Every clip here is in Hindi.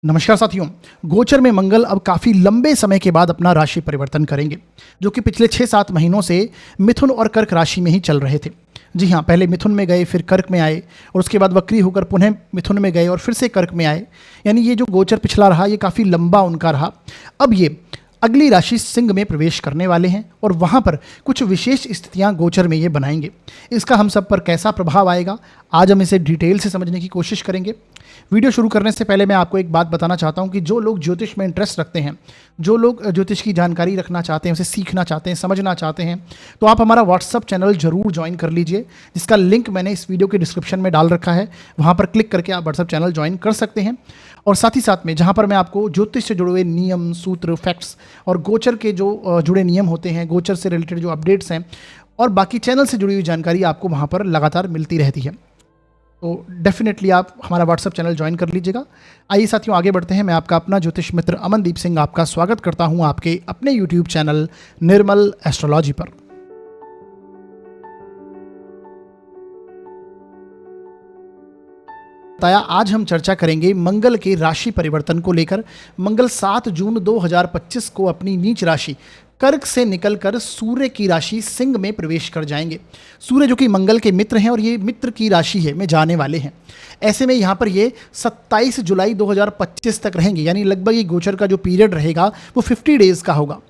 नमस्कार साथियों। गोचर में मंगल अब काफ़ी लंबे समय के बाद अपना राशि परिवर्तन करेंगे, जो कि पिछले 6-7 महीनों से मिथुन और कर्क राशि में ही चल रहे थे। जी हाँ, पहले मिथुन में गए, फिर कर्क में आए और उसके बाद वक्री होकर पुनः मिथुन में गए और फिर से कर्क में आए। यानी ये जो गोचर पिछला रहा, ये काफ़ी लंबा उनका रहा। अब ये अगली राशि सिंह में प्रवेश करने वाले हैं और वहाँ पर कुछ विशेष स्थितियाँ गोचर में ये बनाएंगे। इसका हम सब पर कैसा प्रभाव आएगा, आज हम इसे डिटेल से समझने की कोशिश करेंगे। वीडियो शुरू करने से पहले मैं आपको एक बात बताना चाहता हूं कि जो लोग ज्योतिष में इंटरेस्ट रखते हैं, जो लोग ज्योतिष की जानकारी रखना चाहते हैं, उसे सीखना चाहते हैं, समझना चाहते हैं, तो आप हमारा व्हाट्सअप चैनल जरूर ज्वाइन कर लीजिए, जिसका लिंक मैंने इस वीडियो के डिस्क्रिप्शन में डाल रखा है। वहां पर क्लिक करके आप व्हाट्सअप चैनल ज्वाइन कर सकते हैं। और साथ ही साथ में जहाँ पर मैं आपको ज्योतिष से जुड़े हुए नियम, सूत्र, फैक्ट्स और गोचर के जो जुड़े नियम होते हैं, गोचर से रिलेटेड जो अपडेट्स हैं और बाकी चैनल से जुड़ी हुई जानकारी आपको वहाँ पर लगातार मिलती रहती है। तो डेफिनेटली आप हमारा व्हाट्सअप चैनल ज्वाइन कर लीजिएगा। आइए साथियों, आगे बढ़ते हैं। मैं आपका अपना ज्योतिष मित्र अमनदीप सिंह आपका स्वागत करता हूं आपके अपने यूट्यूब चैनल निर्मल एस्ट्रोलॉजी पर। बताया, आज हम चर्चा करेंगे मंगल के राशि परिवर्तन को लेकर। मंगल 7 जून 2025 को अपनी नीच राशि कर्क से निकलकर सूर्य की राशि सिंह में प्रवेश कर जाएंगे। सूर्य जो कि मंगल के मित्र हैं और ये मित्र की राशि है में जाने वाले हैं। ऐसे में यहाँ पर ये 27 जुलाई 2025 तक रहेंगे, यानी लगभग ये गोचर का जो पीरियड रहेगा वो 50 डेज का होगा।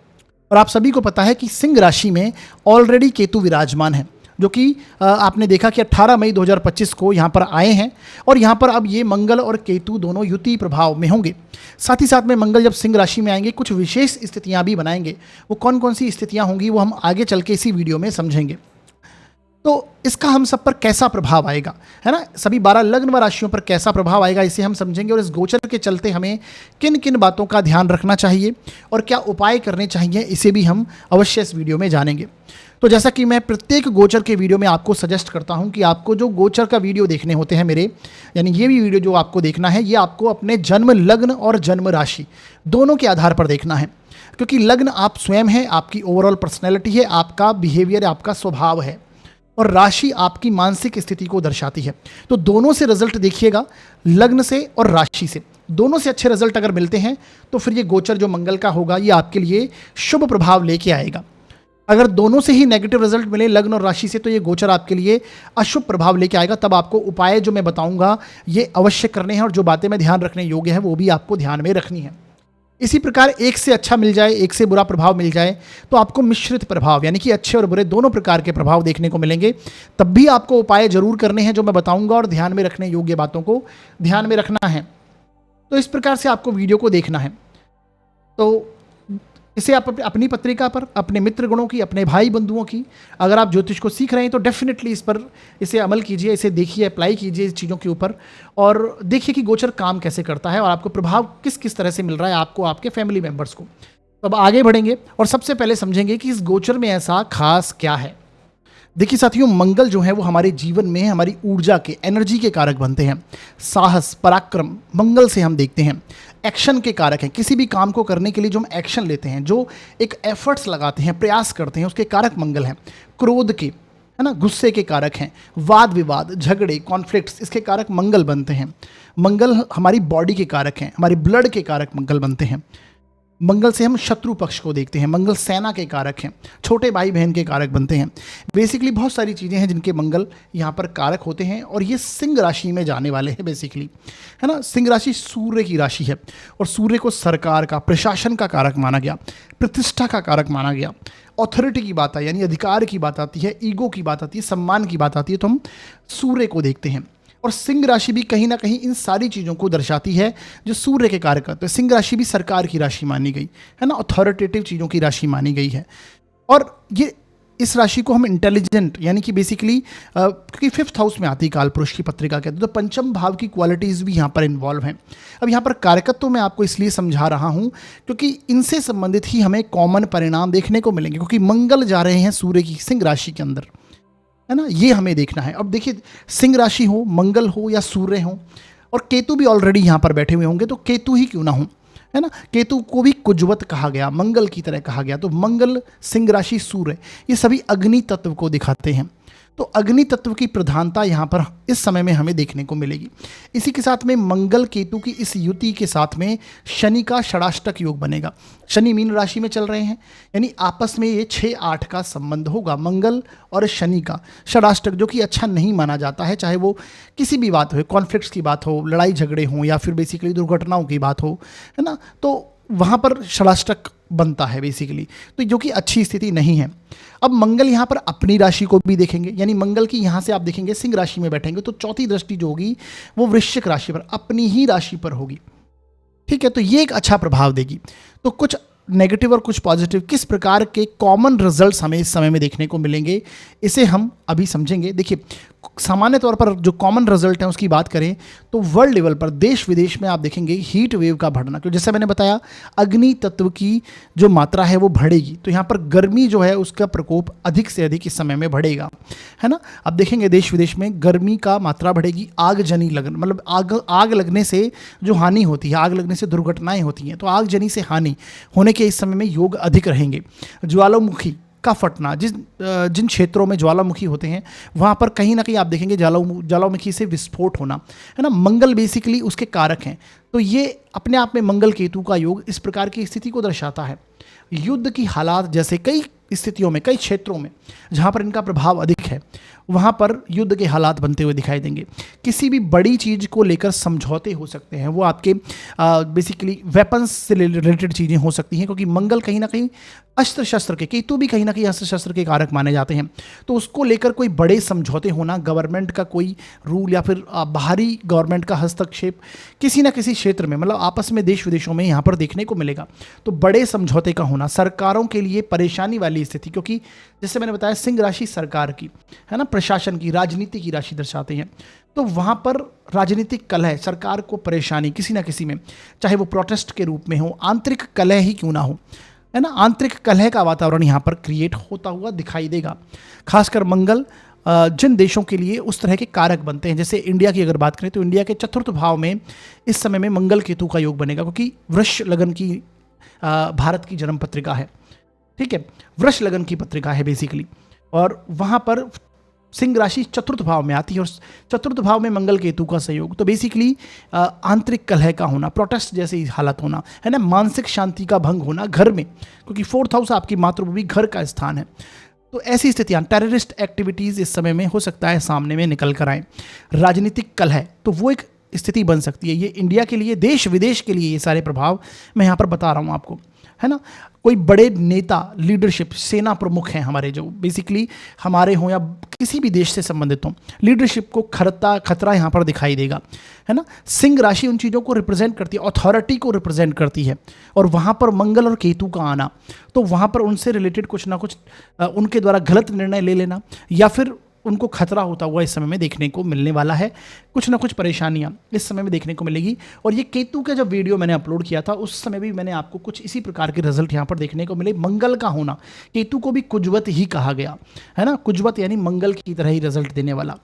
और आप सभी को पता है कि सिंह राशि में ऑलरेडी केतु विराजमान है, जो कि आपने देखा कि 18 मई 2025 को यहाँ पर आए हैं और यहाँ पर अब ये मंगल और केतु दोनों युति प्रभाव में होंगे। साथ ही साथ में मंगल जब सिंह राशि में आएंगे, कुछ विशेष स्थितियाँ भी बनाएंगे। वो कौन कौन सी स्थितियाँ होंगी वो हम आगे चल के इसी वीडियो में समझेंगे। तो इसका हम सब पर कैसा प्रभाव आएगा, है ना, सभी 12 लग्न व राशियों पर कैसा प्रभाव आएगा, इसे हम समझेंगे। और इस गोचर के चलते हमें किन किन बातों का ध्यान रखना चाहिए और क्या उपाय करने चाहिए, इसे भी हम अवश्य इस वीडियो में जानेंगे। तो जैसा कि मैं प्रत्येक गोचर के वीडियो में आपको सजेस्ट करता हूं कि आपको जो गोचर का वीडियो देखने होते हैं मेरे, यानी ये भी वीडियो जो आपको देखना है, ये आपको अपने जन्म लग्न और जन्म राशि दोनों के आधार पर देखना है। क्योंकि लग्न आप स्वयं है, आपकी ओवरऑल पर्सनैलिटी है, आपका बिहेवियर, आपका स्वभाव है, और राशि आपकी मानसिक स्थिति को दर्शाती है। तो दोनों से रिजल्ट देखिएगा, लग्न से और राशि से, दोनों से अच्छे रिजल्ट अगर मिलते हैं तो फिर ये गोचर जो मंगल का होगा ये आपके लिए शुभ प्रभाव लेके आएगा। अगर दोनों से ही नेगेटिव रिजल्ट मिले, लग्न और राशि से, तो ये गोचर आपके लिए अशुभ प्रभाव लेके आएगा। तब आपको उपाय जो मैं बताऊंगा ये अवश्य करने हैं और जो बातें मैं ध्यान रखने योग्य है वो भी आपको ध्यान में रखनी है। इसी प्रकार एक से अच्छा मिल जाए, एक से बुरा प्रभाव मिल जाए, तो आपको मिश्रित प्रभाव, यानी कि अच्छे और बुरे दोनों प्रकार के प्रभाव देखने को मिलेंगे। तब भी आपको उपाय जरूर करने हैं जो मैं बताऊंगा और ध्यान में रखने योग्य बातों को ध्यान में रखना है। तो इस प्रकार से आपको वीडियो को देखना है। तो इसे आप अपनी पत्रिका पर, अपने मित्र गणों की, अपने भाई बंधुओं की, अगर आप ज्योतिष को सीख रहे हैं तो डेफिनेटली इस पर इसे अमल कीजिए, इसे देखिए, अप्लाई कीजिए इस चीज़ों के ऊपर और देखिए कि गोचर काम कैसे करता है और आपको प्रभाव किस किस तरह से मिल रहा है, आपको, आपके फैमिली मेंबर्स को। तो अब आगे बढ़ेंगे और सबसे पहले समझेंगे कि इस गोचर में ऐसा खास क्या है। देखिए साथियों, मंगल जो है वो हमारे जीवन में हमारी ऊर्जा के, एनर्जी के कारक बनते हैं। साहस, पराक्रम मंगल से हम देखते हैं। एक्शन के कारक हैं, किसी भी काम को करने के लिए जो हम एक्शन लेते हैं, जो एक एफर्ट्स लगाते हैं, प्रयास करते हैं, उसके कारक मंगल हैं। क्रोध के, है ना, गुस्से के कारक हैं। वाद विवाद, झगड़े, कॉन्फ्लिक्ट्स, इसके कारक मंगल बनते हैं। मंगल हमारी बॉडी के कारक हैं, हमारी ब्लड के कारक मंगल बनते हैं। मंगल से हम शत्रु पक्ष को देखते हैं। मंगल सेना के कारक हैं, छोटे भाई बहन के कारक बनते हैं। बेसिकली बहुत सारी चीज़ें हैं जिनके मंगल यहाँ पर कारक होते हैं और ये सिंह राशि में जाने वाले हैं बेसिकली, है ना। सिंह राशि सूर्य की राशि है और सूर्य को सरकार का, प्रशासन का कारक माना गया, प्रतिष्ठा का कारक माना गया। ऑथोरिटी की बात आई, यानी अधिकार की बात आती है, ईगो की बात आती है, सम्मान की बात आती है, तो हम सूर्य को देखते हैं। और सिंह राशि भी कहीं ना कहीं इन सारी चीज़ों को दर्शाती है जो सूर्य के कारक होते हैं। सिंह राशि भी सरकार की राशि मानी गई है ना, अथॉरिटेटिव चीज़ों की राशि मानी गई है। और ये इस राशि को हम इंटेलिजेंट, यानी कि बेसिकली क्योंकि 5th हाउस में आती है कालपुरुष की पत्रिका कहते हैं, तो पंचम भाव की क्वालिटीज़ भी यहाँ पर इन्वॉल्व हैं। अब यहाँ पर कारकत्व मैं आपको इसलिए समझा रहा हूँ क्योंकि इनसे संबंधित ही हमें कॉमन परिणाम देखने को मिलेंगे, क्योंकि मंगल जा रहे हैं सूर्य की सिंह राशि के अंदर, है ना, ये हमें देखना है। अब देखिए, सिंह राशि हो, मंगल हो या सूर्य हो, और केतु भी ऑलरेडी यहाँ पर बैठे हुए होंगे, तो केतु ही क्यों ना हो, है ना। केतु को भी कुजवत कहा गया, मंगल की तरह कहा गया। तो मंगल, सिंह राशि, सूर्य, ये सभी अग्नि तत्व को दिखाते हैं। तो अग्नि तत्व की प्रधानता यहाँ पर इस समय में हमें देखने को मिलेगी। इसी के साथ में मंगल केतु की इस युति के साथ में शनि का षडाष्टक योग बनेगा। शनि मीन राशि में चल रहे हैं, यानी आपस में ये 6-8 का संबंध होगा मंगल और शनि का षडाष्टक, जो कि अच्छा नहीं माना जाता है, चाहे वो किसी भी बात हो, कॉन्फ्लिक्ट्स की बात हो, लड़ाई झगड़े हों, या फिर बेसिकली दुर्घटनाओं की बात हो, है ना, तो वहाँ पर षडाष्टक बनता है बेसिकली, तो जो कि अच्छी स्थिति नहीं है। अब मंगल यहाँ पर अपनी राशि को भी देखेंगे, यानी मंगल की यहाँ से आप देखेंगे सिंह राशि में बैठेंगे, तो चौथी दृष्टि जो होगी वो वृश्चिक राशि पर, अपनी ही राशि पर होगी। ठीक है, तो ये एक अच्छा प्रभाव देगी। तो कुछ नेगेटिव और कुछ पॉजिटिव किस प्रकार के कॉमन रिजल्ट्स हमें इस समय में देखने को मिलेंगे, इसे हम अभी समझेंगे। देखिए, सामान्य तौर पर जो कॉमन रिजल्ट है उसकी बात करें तो वर्ल्ड लेवल पर देश विदेश में आप देखेंगे हीट वेव का बढ़ना, क्योंकि जैसे मैंने बताया अग्नि तत्व की जो मात्रा है वो बढ़ेगी, तो यहाँ पर गर्मी जो है उसका प्रकोप अधिक से अधिक इस समय में बढ़ेगा, है ना। अब देखेंगे देश विदेश में गर्मी का मात्रा बढ़ेगी, आगजनी लगन मतलब आग लगने से जो हानि होती है, आग लगने से दुर्घटनाएं होती हैं, तो आगजनी से हानि होने के इस समय में योग अधिक रहेंगे। ज्वालामुखी का फटना, जिन क्षेत्रों में ज्वालामुखी होते हैं वहाँ पर कहीं ना कहीं आप देखेंगे ज्वालामुखी से विस्फोट होना, है ना। मंगल बेसिकली उसके कारक हैं, तो ये अपने आप में मंगल केतु का योग इस प्रकार की स्थिति को दर्शाता है। युद्ध की हालात जैसे कई स्थितियों में, कई क्षेत्रों में जहाँ पर इनका प्रभाव अधिक है, वहाँ पर युद्ध के हालात बनते हुए दिखाई देंगे। किसी भी बड़ी चीज़ को लेकर समझौते हो सकते हैं, वो आपके बेसिकली वेपन्स से रिलेटेड चीज़ें हो सकती हैं, क्योंकि मंगल कहीं ना कहीं अस्त्र शस्त्र के, केतु भी कहीं ना कहीं अस्त्र शस्त्र के कारक माने जाते हैं, तो उसको लेकर कोई बड़े समझौते होना, गवर्नमेंट का कोई रूल या फिर बाहरी गवर्नमेंट का हस्तक्षेप किसी ना किसी क्षेत्र में, मतलब आपस में देश विदेशों में यहाँ पर देखने को मिलेगा। तो बड़े समझौते का होना सरकारों के लिए परेशानी वाली स्थिति, क्योंकि जैसे मैंने बताया सिंह राशि सरकार की, है ना, प्रशासन की, राजनीति की राशि दर्शाते हैं, तो वहाँ पर राजनीतिक कलह, सरकार को परेशानी किसी ना किसी में, चाहे वो प्रोटेस्ट के रूप में हो, आंतरिक कलह ही क्यों ना हो, है ना, आंतरिक कलह का वातावरण यहाँ पर क्रिएट होता हुआ दिखाई देगा। खासकर मंगल जिन देशों के लिए उस तरह के कारक बनते हैं, जैसे इंडिया की अगर बात करें तो इंडिया के चतुर्थ भाव में इस समय में मंगल केतु का योग बनेगा, क्योंकि वृष लगन की भारत की जन्म पत्रिका है, ठीक है, वृष लगन की पत्रिका है बेसिकली, और वहाँ पर सिंह राशि चतुर्थ भाव में आती है, और चतुर्थ भाव में मंगल केतु का सहयोग, तो बेसिकली आंतरिक कलह का होना, प्रोटेस्ट जैसी हालत होना, है ना, मानसिक शांति का भंग होना घर में, क्योंकि 4th हाउस आपकी मातृभूमि घर का स्थान है, तो ऐसी स्थितियां, टेररिस्ट एक्टिविटीज़ इस समय में हो सकता है सामने में निकल कर आए। राजनीतिक कलह, तो वो एक स्थिति बन सकती है। ये इंडिया के लिए, देश विदेश के लिए ये सारे प्रभाव मैं यहाँ पर बता रहा हूँ आपको, है ना। कोई बड़े नेता, लीडरशिप, सेना प्रमुख हैं हमारे, जो बेसिकली हमारे हों या किसी भी देश से संबंधित हों, लीडरशिप को खतरा यहाँ पर दिखाई देगा, है ना। सिंह राशि उन चीज़ों को रिप्रेजेंट करती है, अथॉरिटी को रिप्रेजेंट करती है, और वहाँ पर मंगल और केतु का आना, तो वहाँ पर उनसे रिलेटेड कुछ ना कुछ उनके द्वारा गलत निर्णय ले लेना, या फिर उनको खतरा होता हुआ इस समय में देखने को मिलने वाला है। कुछ ना कुछ परेशानियां इस समय में देखने को मिलेगी। और ये केतु का जब वीडियो मैंने अपलोड किया था उस समय भी मैंने आपको कुछ इसी प्रकार के रिजल्ट यहाँ पर देखने को मिले। मंगल का होना, केतु को भी कुजवत ही कहा गया है ना, कुजवत यानी मंगल की तरह ही रिजल्ट देने वाला।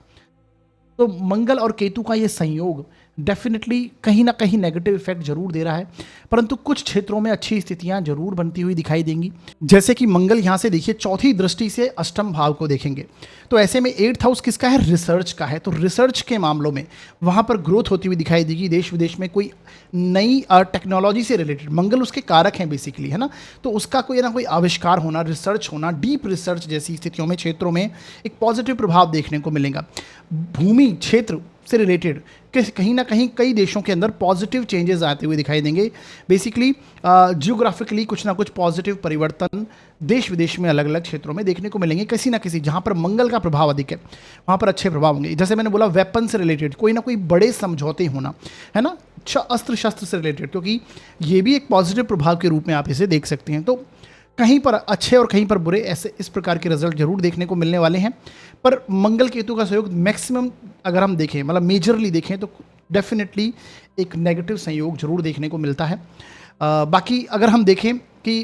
तो मंगल और केतु का ये संयोग डेफिनेटली कहीं ना कहीं नेगेटिव इफेक्ट जरूर दे रहा है, परंतु कुछ क्षेत्रों में अच्छी स्थितियां जरूर बनती हुई दिखाई देंगी। जैसे कि मंगल यहाँ से देखिए चौथी दृष्टि से अष्टम भाव को देखेंगे, तो ऐसे में 8th हाउस किसका है, रिसर्च का है। तो रिसर्च के मामलों में वहाँ पर ग्रोथ होती हुई दिखाई देगी। देश विदेश में कोई नई टेक्नोलॉजी से रिलेटेड, मंगल उसके कारक हैं बेसिकली, है ना, तो उसका कोई ना कोई आविष्कार होना, रिसर्च होना, डीप रिसर्च जैसी स्थितियों में, क्षेत्रों में एक पॉजिटिव प्रभाव देखने को मिलेगा। भूमि क्षेत्र से रिलेटेड कहीं ना कहीं कई देशों के अंदर पॉजिटिव चेंजेस आते हुए दिखाई देंगे। बेसिकली जियोग्राफिकली कुछ ना कुछ पॉजिटिव परिवर्तन देश विदेश में अलग अलग क्षेत्रों में देखने को मिलेंगे। किसी ना किसी, जहाँ पर मंगल का प्रभाव अधिक है वहाँ पर अच्छे प्रभाव होंगे। जैसे मैंने बोला वेपन से रिलेटेड कोई ना कोई बड़े समझौते होना, है ना, अस्त्र शस्त्र से रिलेटेड, क्योंकि ये भी एक पॉजिटिव प्रभाव के रूप में आप इसे देख सकते हैं। तो कहीं पर अच्छे और कहीं पर बुरे, ऐसे इस प्रकार के रिजल्ट जरूर देखने को मिलने वाले हैं। पर मंगल केतु का संयोग मैक्सिमम अगर हम देखें, मतलब मेजरली देखें, तो डेफिनेटली एक नेगेटिव संयोग जरूर देखने को मिलता है। बाकी अगर हम देखें कि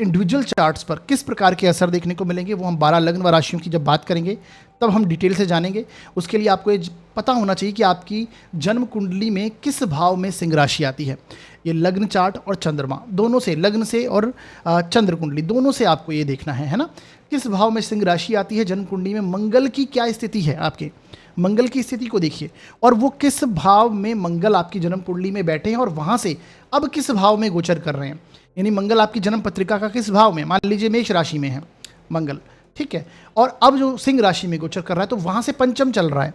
इंडिविजुअल चार्ट्स पर किस प्रकार के असर देखने को मिलेंगे, वो हम 12 लग्न व राशियों की जब बात करेंगे तब हम डिटेल से जानेंगे। उसके लिए आपको ये पता होना चाहिए कि आपकी जन्म कुंडली में किस भाव में सिंह राशि आती है। ये लग्न चार्ट और चंद्रमा दोनों से, लग्न से और चंद्र कुंडली दोनों से आपको ये देखना है ना, किस भाव में सिंह राशि आती है। जन्म कुंडली में मंगल की क्या स्थिति है, आपके मंगल की स्थिति को देखिए, और वो किस भाव में मंगल आपकी जन्म कुंडली में बैठे हैं और वहाँ से अब किस भाव में गोचर कर रहे हैं। यानी मंगल आपकी जन्म पत्रिका का किस भाव में, मान लीजिए मेष राशि में है मंगल, ठीक है, और अब जो सिंह राशि में गोचर कर रहा है तो वहाँ से पंचम चल रहा है,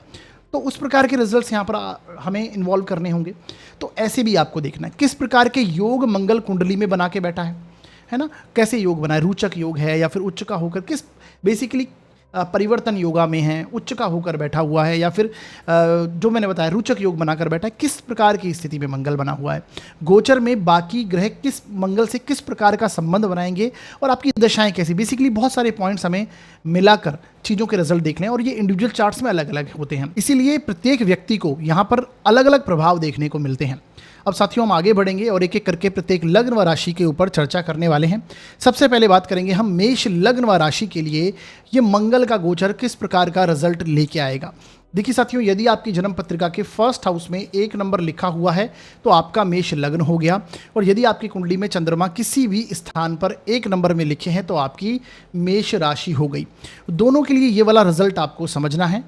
तो उस प्रकार के रिजल्ट्स यहाँ पर हमें इन्वॉल्व करने होंगे। तो ऐसे भी आपको देखना है किस प्रकार के योग मंगल कुंडली में बना के बैठा है ना, कैसे योग बनाए, रोचक योग है या फिर उच्च का होकर, किस बेसिकली परिवर्तन योगा में है, उच्च का होकर बैठा हुआ है, या फिर जो मैंने बताया रोचक योग बनाकर बैठा है, किस प्रकार की स्थिति में मंगल बना हुआ है, गोचर में बाकी ग्रह किस मंगल से किस प्रकार का संबंध बनाएंगे, और आपकी दशाएं कैसी, बेसिकली बहुत सारे पॉइंट्स हमें मिलाकर चीज़ों के रिजल्ट देखने हैं, और ये इंडिविजुअल चार्ट्स में अलग अलग होते हैं, इसीलिए प्रत्येक व्यक्ति को यहाँ पर अलग अलग प्रभाव देखने को मिलते हैं। अब साथियों हम आगे बढ़ेंगे और एक एक करके प्रत्येक लग्न व राशि के ऊपर चर्चा करने वाले हैं। सबसे पहले बात करेंगे हम मेष लग्न व राशि के लिए ये मंगल का गोचर किस प्रकार का रिजल्ट लेके आएगा। देखिए साथियों, यदि आपकी जन्म पत्रिका के फर्स्ट हाउस में 1 नंबर लिखा हुआ है तो आपका मेष लग्न हो गया, और यदि आपकी कुंडली में चंद्रमा किसी भी स्थान पर 1 नंबर में लिखे हैं तो आपकी मेष राशि हो गई। दोनों के लिए ये वाला रिजल्ट आपको समझना है।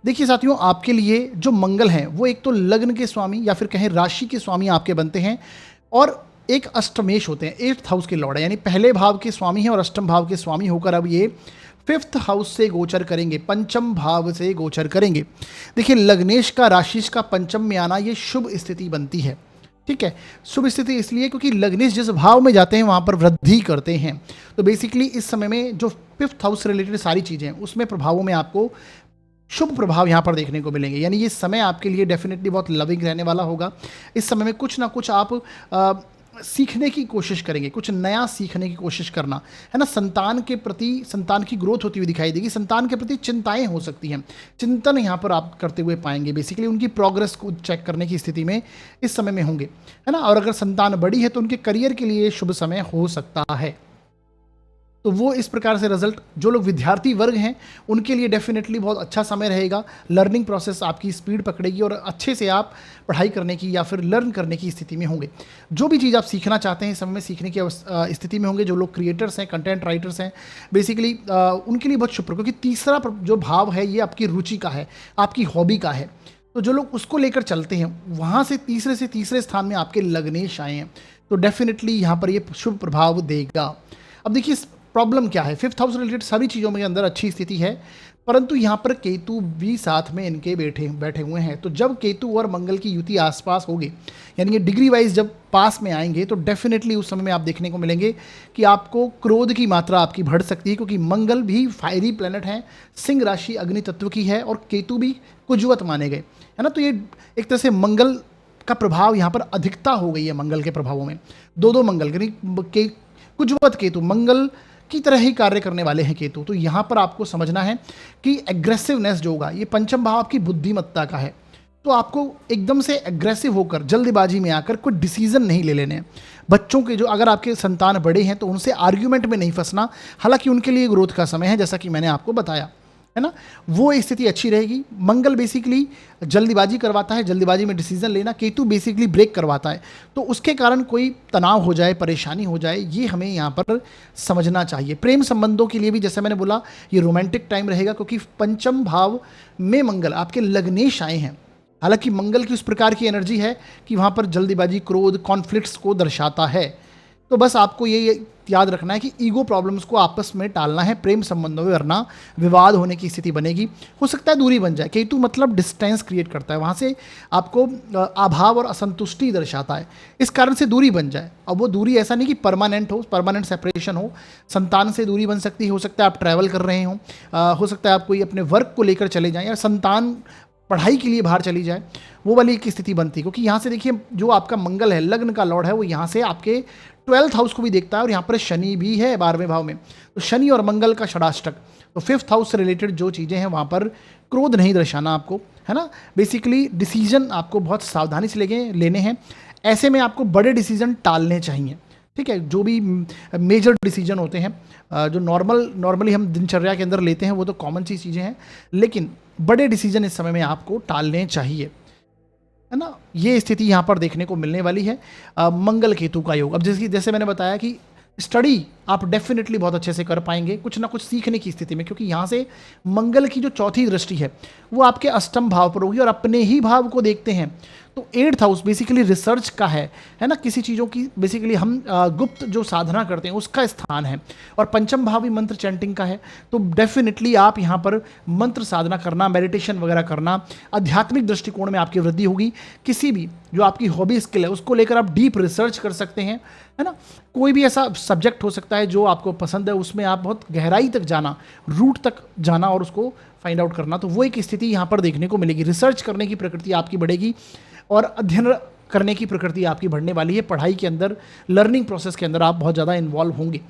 देखिए साथियों, आपके लिए जो मंगल हैं वो एक तो लग्न के स्वामी या फिर कहें राशि के स्वामी आपके बनते हैं, और एक अष्टमेश होते हैं, 8th हाउस के लॉर्ड है, यानी पहले भाव के स्वामी हैं और अष्टम भाव के स्वामी होकर अब ये 5th हाउस से गोचर करेंगे, पंचम भाव से गोचर करेंगे। देखिए लग्नेश का राशि का पंचम में आना ये शुभ स्थिति बनती है, ठीक है। शुभ स्थिति इसलिए क्योंकि लग्नेश जिस भाव में जाते हैं वहाँ पर वृद्धि करते हैं, तो बेसिकली इस समय में जो 5th हाउस से रिलेटेड सारी चीज़ें हैं उसमें प्रभावों में आपको शुभ प्रभाव यहाँ पर देखने को मिलेंगे। यानी ये समय आपके लिए डेफिनेटली बहुत लविंग रहने वाला होगा। इस समय में कुछ ना कुछ आप सीखने की कोशिश करेंगे, कुछ नया सीखने की कोशिश करना है ना। संतान के प्रति, संतान की ग्रोथ होती हुई दिखाई देगी, संतान के प्रति चिंताएं हो सकती हैं, चिंतन यहाँ पर आप करते हुए पाएंगे, बेसिकली उनकी प्रोग्रेस को चेक करने की स्थिति में इस समय में होंगे, है ना। और अगर संतान बड़ी है तो उनके करियर के लिए शुभ समय हो सकता है। तो वो इस प्रकार से रिजल्ट, जो लोग विद्यार्थी वर्ग हैं उनके लिए डेफिनेटली बहुत अच्छा समय रहेगा। लर्निंग प्रोसेस आपकी स्पीड पकड़ेगी और अच्छे से आप पढ़ाई करने की या फिर लर्न करने की स्थिति में होंगे। जो भी चीज़ आप सीखना चाहते हैं इस समय में सीखने की स्थिति में होंगे। जो लोग क्रिएटर्स हैं, कंटेंट राइटर्स हैं, बेसिकली उनके लिए बहुत शुभ, क्योंकि तीसरा जो भाव है ये आपकी रुचि का है, आपकी हॉबी का है। तो जो लोग उसको लेकर चलते हैं वहाँ से तीसरे स्थान में आपके लग्नेश आए हैं, तो डेफिनेटली यहाँ पर ये शुभ प्रभाव देगा। अब देखिए प्रॉब्लम क्या है, 5th हाउस रिलेटेड सभी चीज़ों में अंदर अच्छी स्थिति है, परंतु यहाँ पर केतु भी साथ में इनके बैठे हुए हैं। तो जब केतु और मंगल की युति आसपास होगी, यानी ये डिग्री वाइज जब पास में आएंगे, तो डेफिनेटली उस समय में आप देखने को मिलेंगे कि आपको क्रोध की मात्रा आपकी बढ़ सकती है, क्योंकि मंगल भी फायरी प्लैनेट है, सिंह राशि अग्नि तत्व की है, और केतु भी कुजवत माने गए, है ना। तो ये एक तरह से मंगल का प्रभाव यहाँ पर अधिकता हो गई है। मंगल के प्रभावों में दो मंगल, यानी कुजवत केतु, मंगल की तरह ही कार्य करने वाले हैं केतु। तो यहाँ पर आपको समझना है कि एग्रेसिवनेस जो होगा, ये पंचम भाव आपकी बुद्धिमत्ता का है, तो आपको एकदम से एग्रेसिव होकर जल्दबाजी में आकर कोई डिसीजन नहीं ले लेने हैं। बच्चों के जो, अगर आपके संतान बड़े हैं तो उनसे आर्ग्यूमेंट में नहीं फंसना, हालांकि उनके लिए ग्रोथ का समय है जैसा कि मैंने आपको बताया, है ना। वो स्थिति अच्छी रहेगी। मंगल बेसिकली जल्दीबाजी करवाता है, जल्दीबाजी में डिसीजन लेना, केतु बेसिकली ब्रेक करवाता है, तो उसके कारण कोई तनाव हो जाए, परेशानी हो जाए, ये हमें यहाँ पर समझना चाहिए। प्रेम संबंधों के लिए भी जैसे मैंने बोला ये रोमांटिक टाइम रहेगा, क्योंकि पंचम भाव में मंगल आपके लग्नेश आए हैं। हालांकि मंगल की उस प्रकार की एनर्जी है कि वहाँ पर जल्दीबाजी, क्रोध, कॉन्फ्लिक्ट्स को दर्शाता है। तो बस आपको ये याद रखना है कि ईगो प्रॉब्लम्स को आपस में टालना है, प्रेम संबंधों में, वरना विवाद होने की स्थिति बनेगी। हो सकता है दूरी बन जाए, केतु मतलब डिस्टेंस क्रिएट करता है, वहाँ से आपको अभाव और असंतुष्टि दर्शाता है, इस कारण से दूरी बन जाए। अब वो दूरी ऐसा नहीं कि परमानेंट हो, परमानेंट सेपरेशन हो, संतान से दूरी बन सकती है, हो सकता है आप ट्रैवल कर रहे हो सकता है आप कोई अपने वर्क को लेकर चले जाएं, या संतान पढ़ाई के लिए बाहर चली जाए, वो वाली एक स्थिति बनती है। क्योंकि यहाँ से देखिए जो आपका मंगल है, लग्न का लॉर्ड है, वो यहाँ से आपके 12th हाउस को भी देखता है, और यहाँ पर शनि भी है 12वें भाव में, तो शनि और मंगल का षडाष्टक। तो 5th हाउस से रिलेटेड जो चीज़ें हैं वहाँ पर क्रोध नहीं दर्शाना आपको, है ना। बेसिकली डिसीजन आपको बहुत सावधानी से लेने हैं। ऐसे में आपको बड़े डिसीजन टालने चाहिए, ठीक है, जो भी मेजर डिसीजन होते हैं जो नॉर्मली हम दिनचर्या के अंदर लेते हैं वो तो कॉमन सी चीज़ें हैं, लेकिन बड़े डिसीजन इस समय में आपको टालने चाहिए, है ना। ये स्थिति यहाँ पर देखने को मिलने वाली है। मंगल केतु का योग, अब जैसे मैंने बताया कि स्टडी आप डेफिनेटली बहुत अच्छे से कर पाएंगे कुछ ना कुछ सीखने की स्थिति में, क्योंकि यहाँ से मंगल की जो चौथी दृष्टि है वो आपके अष्टम भाव पर होगी और अपने ही भाव को देखते हैं। तो 8th हाउस बेसिकली रिसर्च का है ना, किसी चीज़ों की बेसिकली हम गुप्त जो साधना करते हैं उसका स्थान है, और पंचम भाव भी मंत्र चैंटिंग का है। तो डेफिनेटली आप यहाँ पर मंत्र साधना करना, मेडिटेशन वगैरह करना, आध्यात्मिक दृष्टिकोण में आपकी वृद्धि होगी। किसी भी जो आपकी हॉबी स्किल है उसको लेकर आप डीप रिसर्च कर सकते हैं, है ना। कोई भी ऐसा सब्जेक्ट हो सकता है जो आपको पसंद है, उसमें आप बहुत गहराई तक जाना, रूट तक जाना और उसको फाइंड आउट करना, तो वो एक स्थिति यहाँ पर देखने को मिलेगी। रिसर्च करने की प्रकृति आपकी बढ़ेगी और अध्ययन करने की प्रकृति आपकी बढ़ने वाली है। पढ़ाई के अंदर, लर्निंग प्रोसेस के अंदर आप बहुत ज़्यादा इन्वॉल्व होंगे।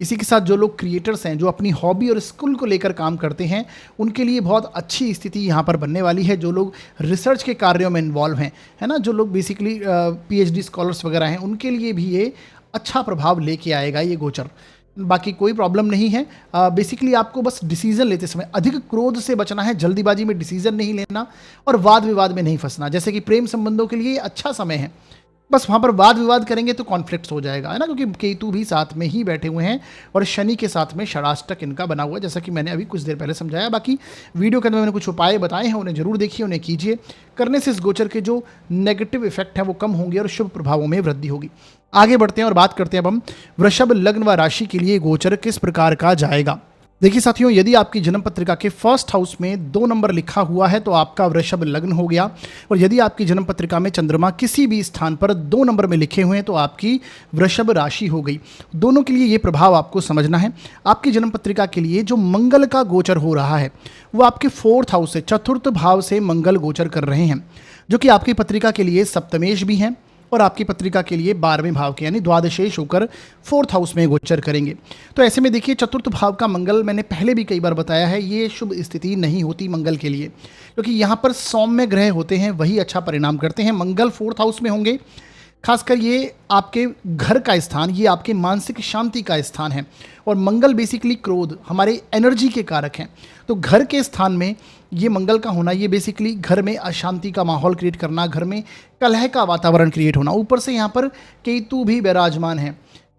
इसी के साथ जो लोग क्रिएटर्स हैं, जो अपनी हॉबी और स्किल को लेकर काम करते हैं, उनके लिए बहुत अच्छी स्थिति यहाँ पर बनने वाली है। जो लोग रिसर्च के कार्यों में इन्वॉल्व हैं, है ना, जो लोग बेसिकली PhD स्कॉलर्स वगैरह हैं, उनके लिए भी ये अच्छा प्रभाव लेके आएगा ये गोचर। बाकी कोई प्रॉब्लम नहीं है। बेसिकली आपको बस डिसीजन लेते समय अधिक क्रोध से बचना है, जल्दीबाजी में डिसीजन नहीं लेना और वाद विवाद में नहीं फंसना। जैसे कि प्रेम संबंधों के लिए ये अच्छा समय है, बस वहाँ पर वाद विवाद करेंगे तो कॉन्फ्लिक्ट्स हो जाएगा, है ना, क्योंकि केतु भी साथ में ही बैठे हुए हैं और शनि के साथ में षडाष्टक इनका बना हुआ है, जैसा कि मैंने अभी कुछ देर पहले समझाया। बाकी वीडियो के अंदर मैंने कुछ उपाय बताए हैं, उन्हें जरूर देखिए, उन्हें कीजिए। करने से इस गोचर के जो नेगेटिव इफेक्ट है वो कम होंगे और शुभ प्रभावों में वृद्धि होगी। आगे बढ़ते हैं और बात करते हैं अब हम वृषभ लग्न व राशि के लिए गोचर किस प्रकार का जाएगा। देखिए साथियों, यदि आपकी जन्म पत्रिका के फर्स्ट हाउस में 2 नंबर लिखा हुआ है तो आपका वृषभ लग्न हो गया, और यदि आपकी जन्म पत्रिका में चंद्रमा किसी भी स्थान पर 2 नंबर में लिखे हुए हैं तो आपकी वृषभ राशि हो गई। दोनों के लिए ये प्रभाव आपको समझना है। आपकी जन्म पत्रिका के लिए जो मंगल का गोचर हो रहा है वो आपके 4th हाउस से, चतुर्थ भाव से मंगल गोचर कर रहे हैं, जो कि आपकी पत्रिका के लिए सप्तमेश भी हैं और आपकी पत्रिका के लिए 12वें भाव के यानी द्वादशेश होकर 4th हाउस में गोचर करेंगे। तो ऐसे में देखिए, चतुर्थ भाव का मंगल, मैंने पहले भी कई बार बताया है, ये शुभ स्थिति नहीं होती मंगल के लिए, क्योंकि यहाँ पर सौम्य ग्रह होते हैं, वही अच्छा परिणाम करते हैं। मंगल 4th हाउस में होंगे, खासकर ये आपके घर का स्थान, ये आपके मानसिक शांति का स्थान है, और मंगल बेसिकली क्रोध, हमारे एनर्जी के कारक हैं। तो घर के स्थान में ये मंगल का होना, ये बेसिकली घर में अशांति का माहौल क्रिएट करना, घर में कलह का वातावरण क्रिएट होना। ऊपर से यहाँ पर केतु भी विराजमान है,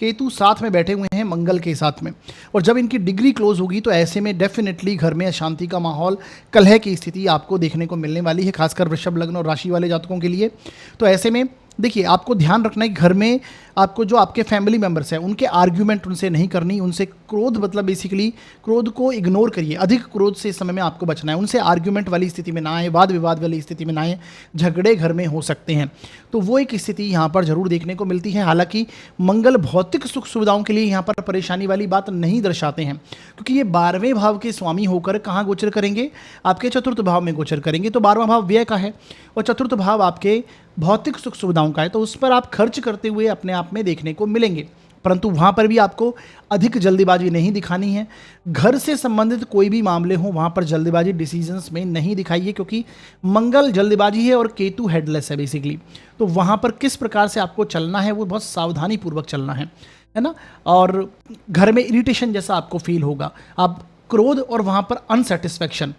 केतु साथ में बैठे हुए हैं मंगल के साथ में, और जब इनकी डिग्री क्लोज होगी तो ऐसे में डेफिनेटली घर में अशांति का माहौल, कलह की स्थिति आपको देखने को मिलने वाली है, खासकर वृषभ लग्न और राशि वाले जातकों के लिए। तो ऐसे में देखिए, आपको ध्यान रखना है घर में आपको जो आपके फैमिली मेंबर्स हैं उनके आर्ग्यूमेंट उनसे नहीं करनी, उनसे क्रोध, मतलब बेसिकली क्रोध को इग्नोर करिए। अधिक क्रोध से इस समय में आपको बचना है, उनसे आर्ग्यूमेंट वाली स्थिति में ना आए, वाद विवाद वाली स्थिति में ना आए, झगड़े घर में हो सकते हैं। तो वो एक स्थिति यहाँ पर जरूर देखने को मिलती है। हालांकि मंगल भौतिक सुख सुविधाओं के लिए यहाँ पर परेशानी वाली बात नहीं दर्शाते हैं, क्योंकि ये 12वें भाव के स्वामी होकर कहाँ गोचर करेंगे, आपके चतुर्थ भाव में गोचर करेंगे। तो 12वां भाव व्यय का है और चतुर्थ भाव आपके भौतिक सुख सुविधाओं का है, तो उस पर आप खर्च करते हुए अपने आप में देखने को मिलेंगे, परंतु वहाँ पर भी आपको अधिक जल्दीबाजी नहीं दिखानी है। घर से संबंधित कोई भी मामले हो वहाँ पर जल्दीबाजी डिसीजंस में नहीं दिखाइए, क्योंकि मंगल जल्दीबाजी है और केतु हेडलेस है बेसिकली। तो वहाँ पर किस प्रकार से आपको चलना है वो बहुत सावधानी पूर्वक चलना है ना। और घर में इरिटेशन जैसा आपको फील होगा, आप क्रोध और वहाँ पर अनसेटिस्फैक्शन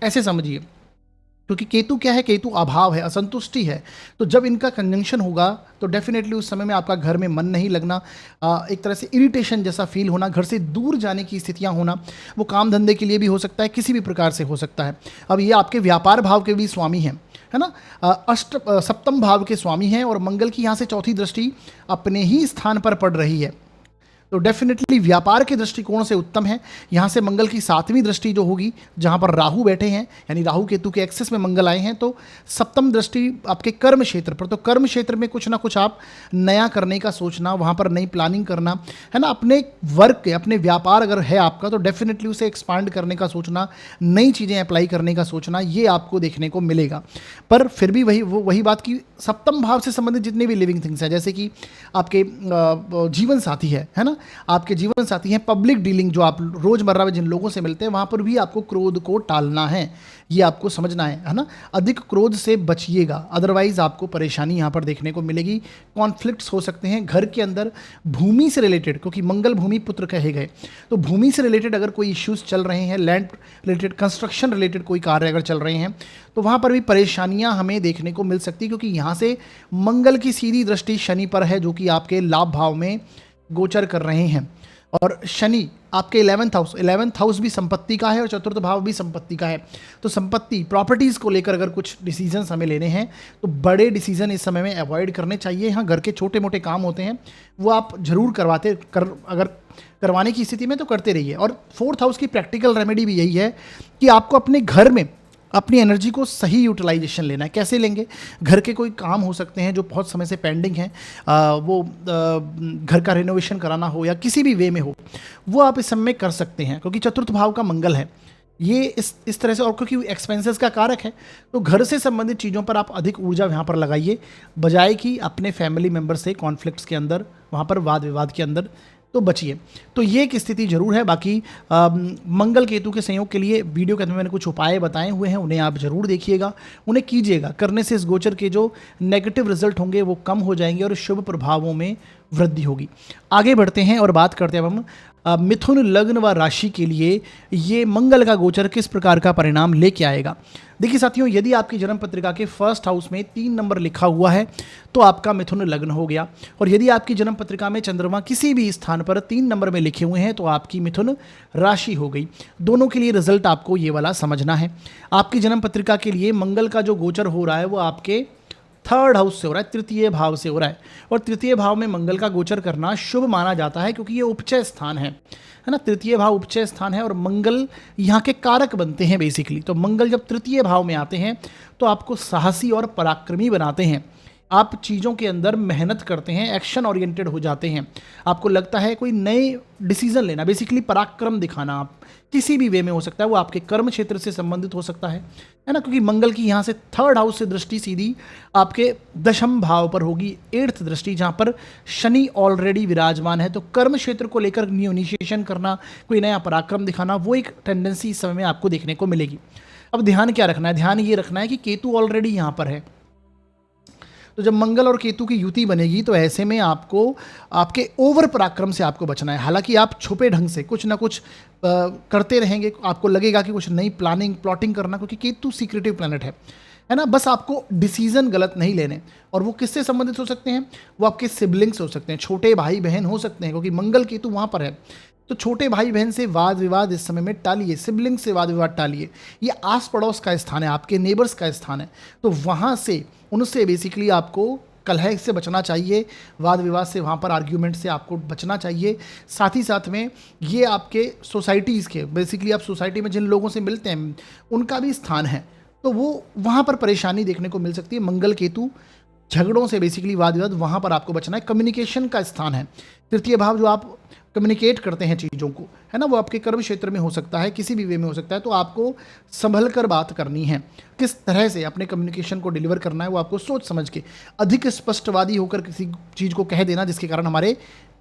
ऐसे समझिए, क्योंकि केतु क्या है, केतु अभाव है, असंतुष्टि है। तो जब इनका कंजंक्शन होगा तो डेफिनेटली उस समय में आपका घर में मन नहीं लगना, एक तरह से इरिटेशन जैसा फील होना, घर से दूर जाने की स्थितियां होना, वो काम धंधे के लिए भी हो सकता है, किसी भी प्रकार से हो सकता है। अब ये आपके व्यापार भाव के भी स्वामी हैं, है ना, सप्तम भाव के स्वामी हैं, और मंगल की यहाँ से चौथी दृष्टि अपने ही स्थान पर पड़ रही है, तो डेफिनेटली व्यापार के दृष्टिकोण से उत्तम है। यहाँ से मंगल की 7वीं दृष्टि जो होगी, जहाँ पर राहु बैठे हैं, यानी राहु केतु के एक्सेस में मंगल आए हैं, तो सप्तम दृष्टि आपके कर्म क्षेत्र पर, तो कर्म क्षेत्र में कुछ ना कुछ आप नया करने का सोचना, वहाँ पर नई प्लानिंग करना, है ना, अपने वर्क के, अपने व्यापार अगर है आपका तो डेफिनेटली उसे एक्सपांड करने का सोचना, नई चीज़ें अप्लाई करने का सोचना, ये आपको देखने को मिलेगा। पर फिर भी वही बात की सप्तम भाव से संबंधित जितने भी लिविंग थिंग्स हैं, जैसे कि आपके जीवन साथी है ना, आपके जीवन साथी हैं, पब्लिक डीलिंग जो आप रोजमर्रा में जिन लोगों से मिलते हैं वहां पर भी आपको क्रोध को टालना है, ये आपको समझना है ना। अधिक क्रोध से बचिएगा, अदरवाइज आपको परेशानी यहाँ पर देखने को मिलेगी। कॉन्फ्लिक्ट्स हो सकते हैं घर के अंदर भूमि से रिलेटेड, क्योंकि मंगल भूमि पुत्र कहे गए, तो भूमि से रिलेटेड अगर कोई इश्यूज चल रहे हैं, लैंड रिलेटेड, कंस्ट्रक्शन रिलेटेड कोई कार्य अगर चल रहे हैं, तो वहाँ पर भी परेशानियाँ हमें देखने को मिल सकती है, क्योंकि यहाँ से मंगल की सीधी दृष्टि शनि पर है, जो कि आपके लाभ भाव में गोचर कर रहे हैं। और शनि आपके 11th हाउस भी संपत्ति का है और चतुर्थ भाव भी संपत्ति का है। तो संपत्ति, प्रॉपर्टीज़ को लेकर अगर कुछ डिसीजंस हमें लेने हैं तो बड़े डिसीजन इस समय में अवॉइड करने चाहिए। यहाँ घर के छोटे मोटे काम होते हैं वो आप जरूर अगर करवाने की स्थिति में तो करते रहिए। और 4th हाउस की प्रैक्टिकल रेमेडी भी यही है कि आपको अपने घर में अपनी एनर्जी को सही यूटिलाइजेशन लेना है। कैसे लेंगे? घर के कोई काम हो सकते हैं जो बहुत समय से पेंडिंग हैं, वो घर का रिनोवेशन कराना हो या किसी भी वे में हो, वो आप इस समय में कर सकते हैं, क्योंकि चतुर्थ भाव का मंगल है ये इस तरह से। और क्योंकि एक्सपेंसेस का कारक है, तो घर से संबंधित चीज़ों पर आप अधिक ऊर्जा यहाँ पर लगाइए, बजाय कि अपने फैमिली मेम्बर से कॉन्फ्लिक्ट्स के अंदर, वहाँ पर वाद विवाद के अंदर तो बचिए। तो ये एक स्थिति जरूर है। बाकी मंगल केतु के संयोग के लिए वीडियो के अंदर मैंने कुछ उपाय बताए हुए हैं, उन्हें आप जरूर देखिएगा, उन्हें कीजिएगा। करने से इस गोचर के जो नेगेटिव रिजल्ट होंगे वो कम हो जाएंगे और शुभ प्रभावों में वृद्धि होगी। आगे बढ़ते हैं और बात करते हैं हम मिथुन लग्न व राशि के लिए ये मंगल का गोचर किस प्रकार का परिणाम लेके आएगा। देखिए साथियों, यदि आपकी जन्म पत्रिका के 1st हाउस में 3 नंबर लिखा हुआ है तो आपका मिथुन लग्न हो गया। और यदि आपकी जन्म पत्रिका में चंद्रमा किसी भी स्थान पर 3 नंबर में लिखे हुए हैं तो आपकी मिथुन राशि हो गई। दोनों के लिए रिजल्ट आपको ये वाला समझना है। आपकी जन्म पत्रिका के लिए मंगल का जो गोचर हो रहा है वो आपके 3rd हाउस से हो रहा है, तृतीय भाव से हो रहा है। और तृतीय भाव में मंगल का गोचर करना शुभ माना जाता है, क्योंकि ये उपचय स्थान है ना। तृतीय भाव उपचय स्थान है और मंगल यहाँ के कारक बनते हैं बेसिकली। तो मंगल जब तृतीय भाव में आते हैं तो आपको साहसी और पराक्रमी बनाते हैं। आप चीज़ों के अंदर मेहनत करते हैं, एक्शन ओरिएंटेड हो जाते हैं। आपको लगता है कोई नए डिसीजन लेना, बेसिकली पराक्रम दिखाना, आप किसी भी वे में हो सकता है, वो आपके कर्म क्षेत्र से संबंधित हो सकता है ना, क्योंकि मंगल की यहाँ से 3rd हाउस से दृष्टि सीधी आपके 10th भाव पर होगी, 8th दृष्टि, जहाँ पर शनि ऑलरेडी विराजमान है। तो कर्म क्षेत्र को लेकर न्यू इनिशिएशन करना, कोई नया पराक्रम दिखाना, वो एक टेंडेंसी इस समय में आपको देखने को मिलेगी। अब ध्यान क्या रखना है? ध्यान ये रखना है कि केतु ऑलरेडी यहाँ पर है, तो जब मंगल और केतु की युति बनेगी तो ऐसे में आपको आपके ओवर पराक्रम से आपको बचना है। हालांकि आप छुपे ढंग से कुछ ना कुछ करते रहेंगे, आपको लगेगा कि कुछ नई प्लॉटिंग करना, क्योंकि केतु सीक्रेटिव प्लैनेट है ना। बस आपको डिसीजन गलत नहीं लेने। और वो किससे संबंधित हो सकते हैं? वो आपके सिबलिंग्स हो सकते हैं, छोटे भाई बहन हो सकते हैं, क्योंकि मंगल केतु वहाँ पर है। तो छोटे भाई बहन से वाद विवाद इस समय में टालिए, सिबलिंग से वाद विवाद टालिए। ये आस पड़ोस का स्थान है, आपके नेबर्स का स्थान है, तो वहाँ से उनसे बेसिकली आपको कलह से बचना चाहिए, वाद विवाद से, वहाँ पर आर्ग्यूमेंट से आपको बचना चाहिए। साथ ही साथ में ये आपके सोसाइटीज़ के, बेसिकली आप सोसाइटी में जिन लोगों से मिलते हैं उनका भी स्थान है, तो वो वहाँ पर परेशानी देखने को मिल सकती है। मंगल केतु झगड़ों से, बेसिकली वाद विवाद, वहाँ पर आपको बचना है। कम्युनिकेशन का स्थान है, तृतीय भाव जो आप कम्युनिकेट करते हैं चीज़ों को, है ना, वो आपके कर्म क्षेत्र में हो सकता है, किसी भी वे में हो सकता है। तो आपको संभल कर बात करनी है, किस तरह से अपने कम्युनिकेशन को डिलीवर करना है वो आपको सोच समझ के, अधिक स्पष्टवादी होकर किसी चीज़ को कह देना जिसके कारण हमारे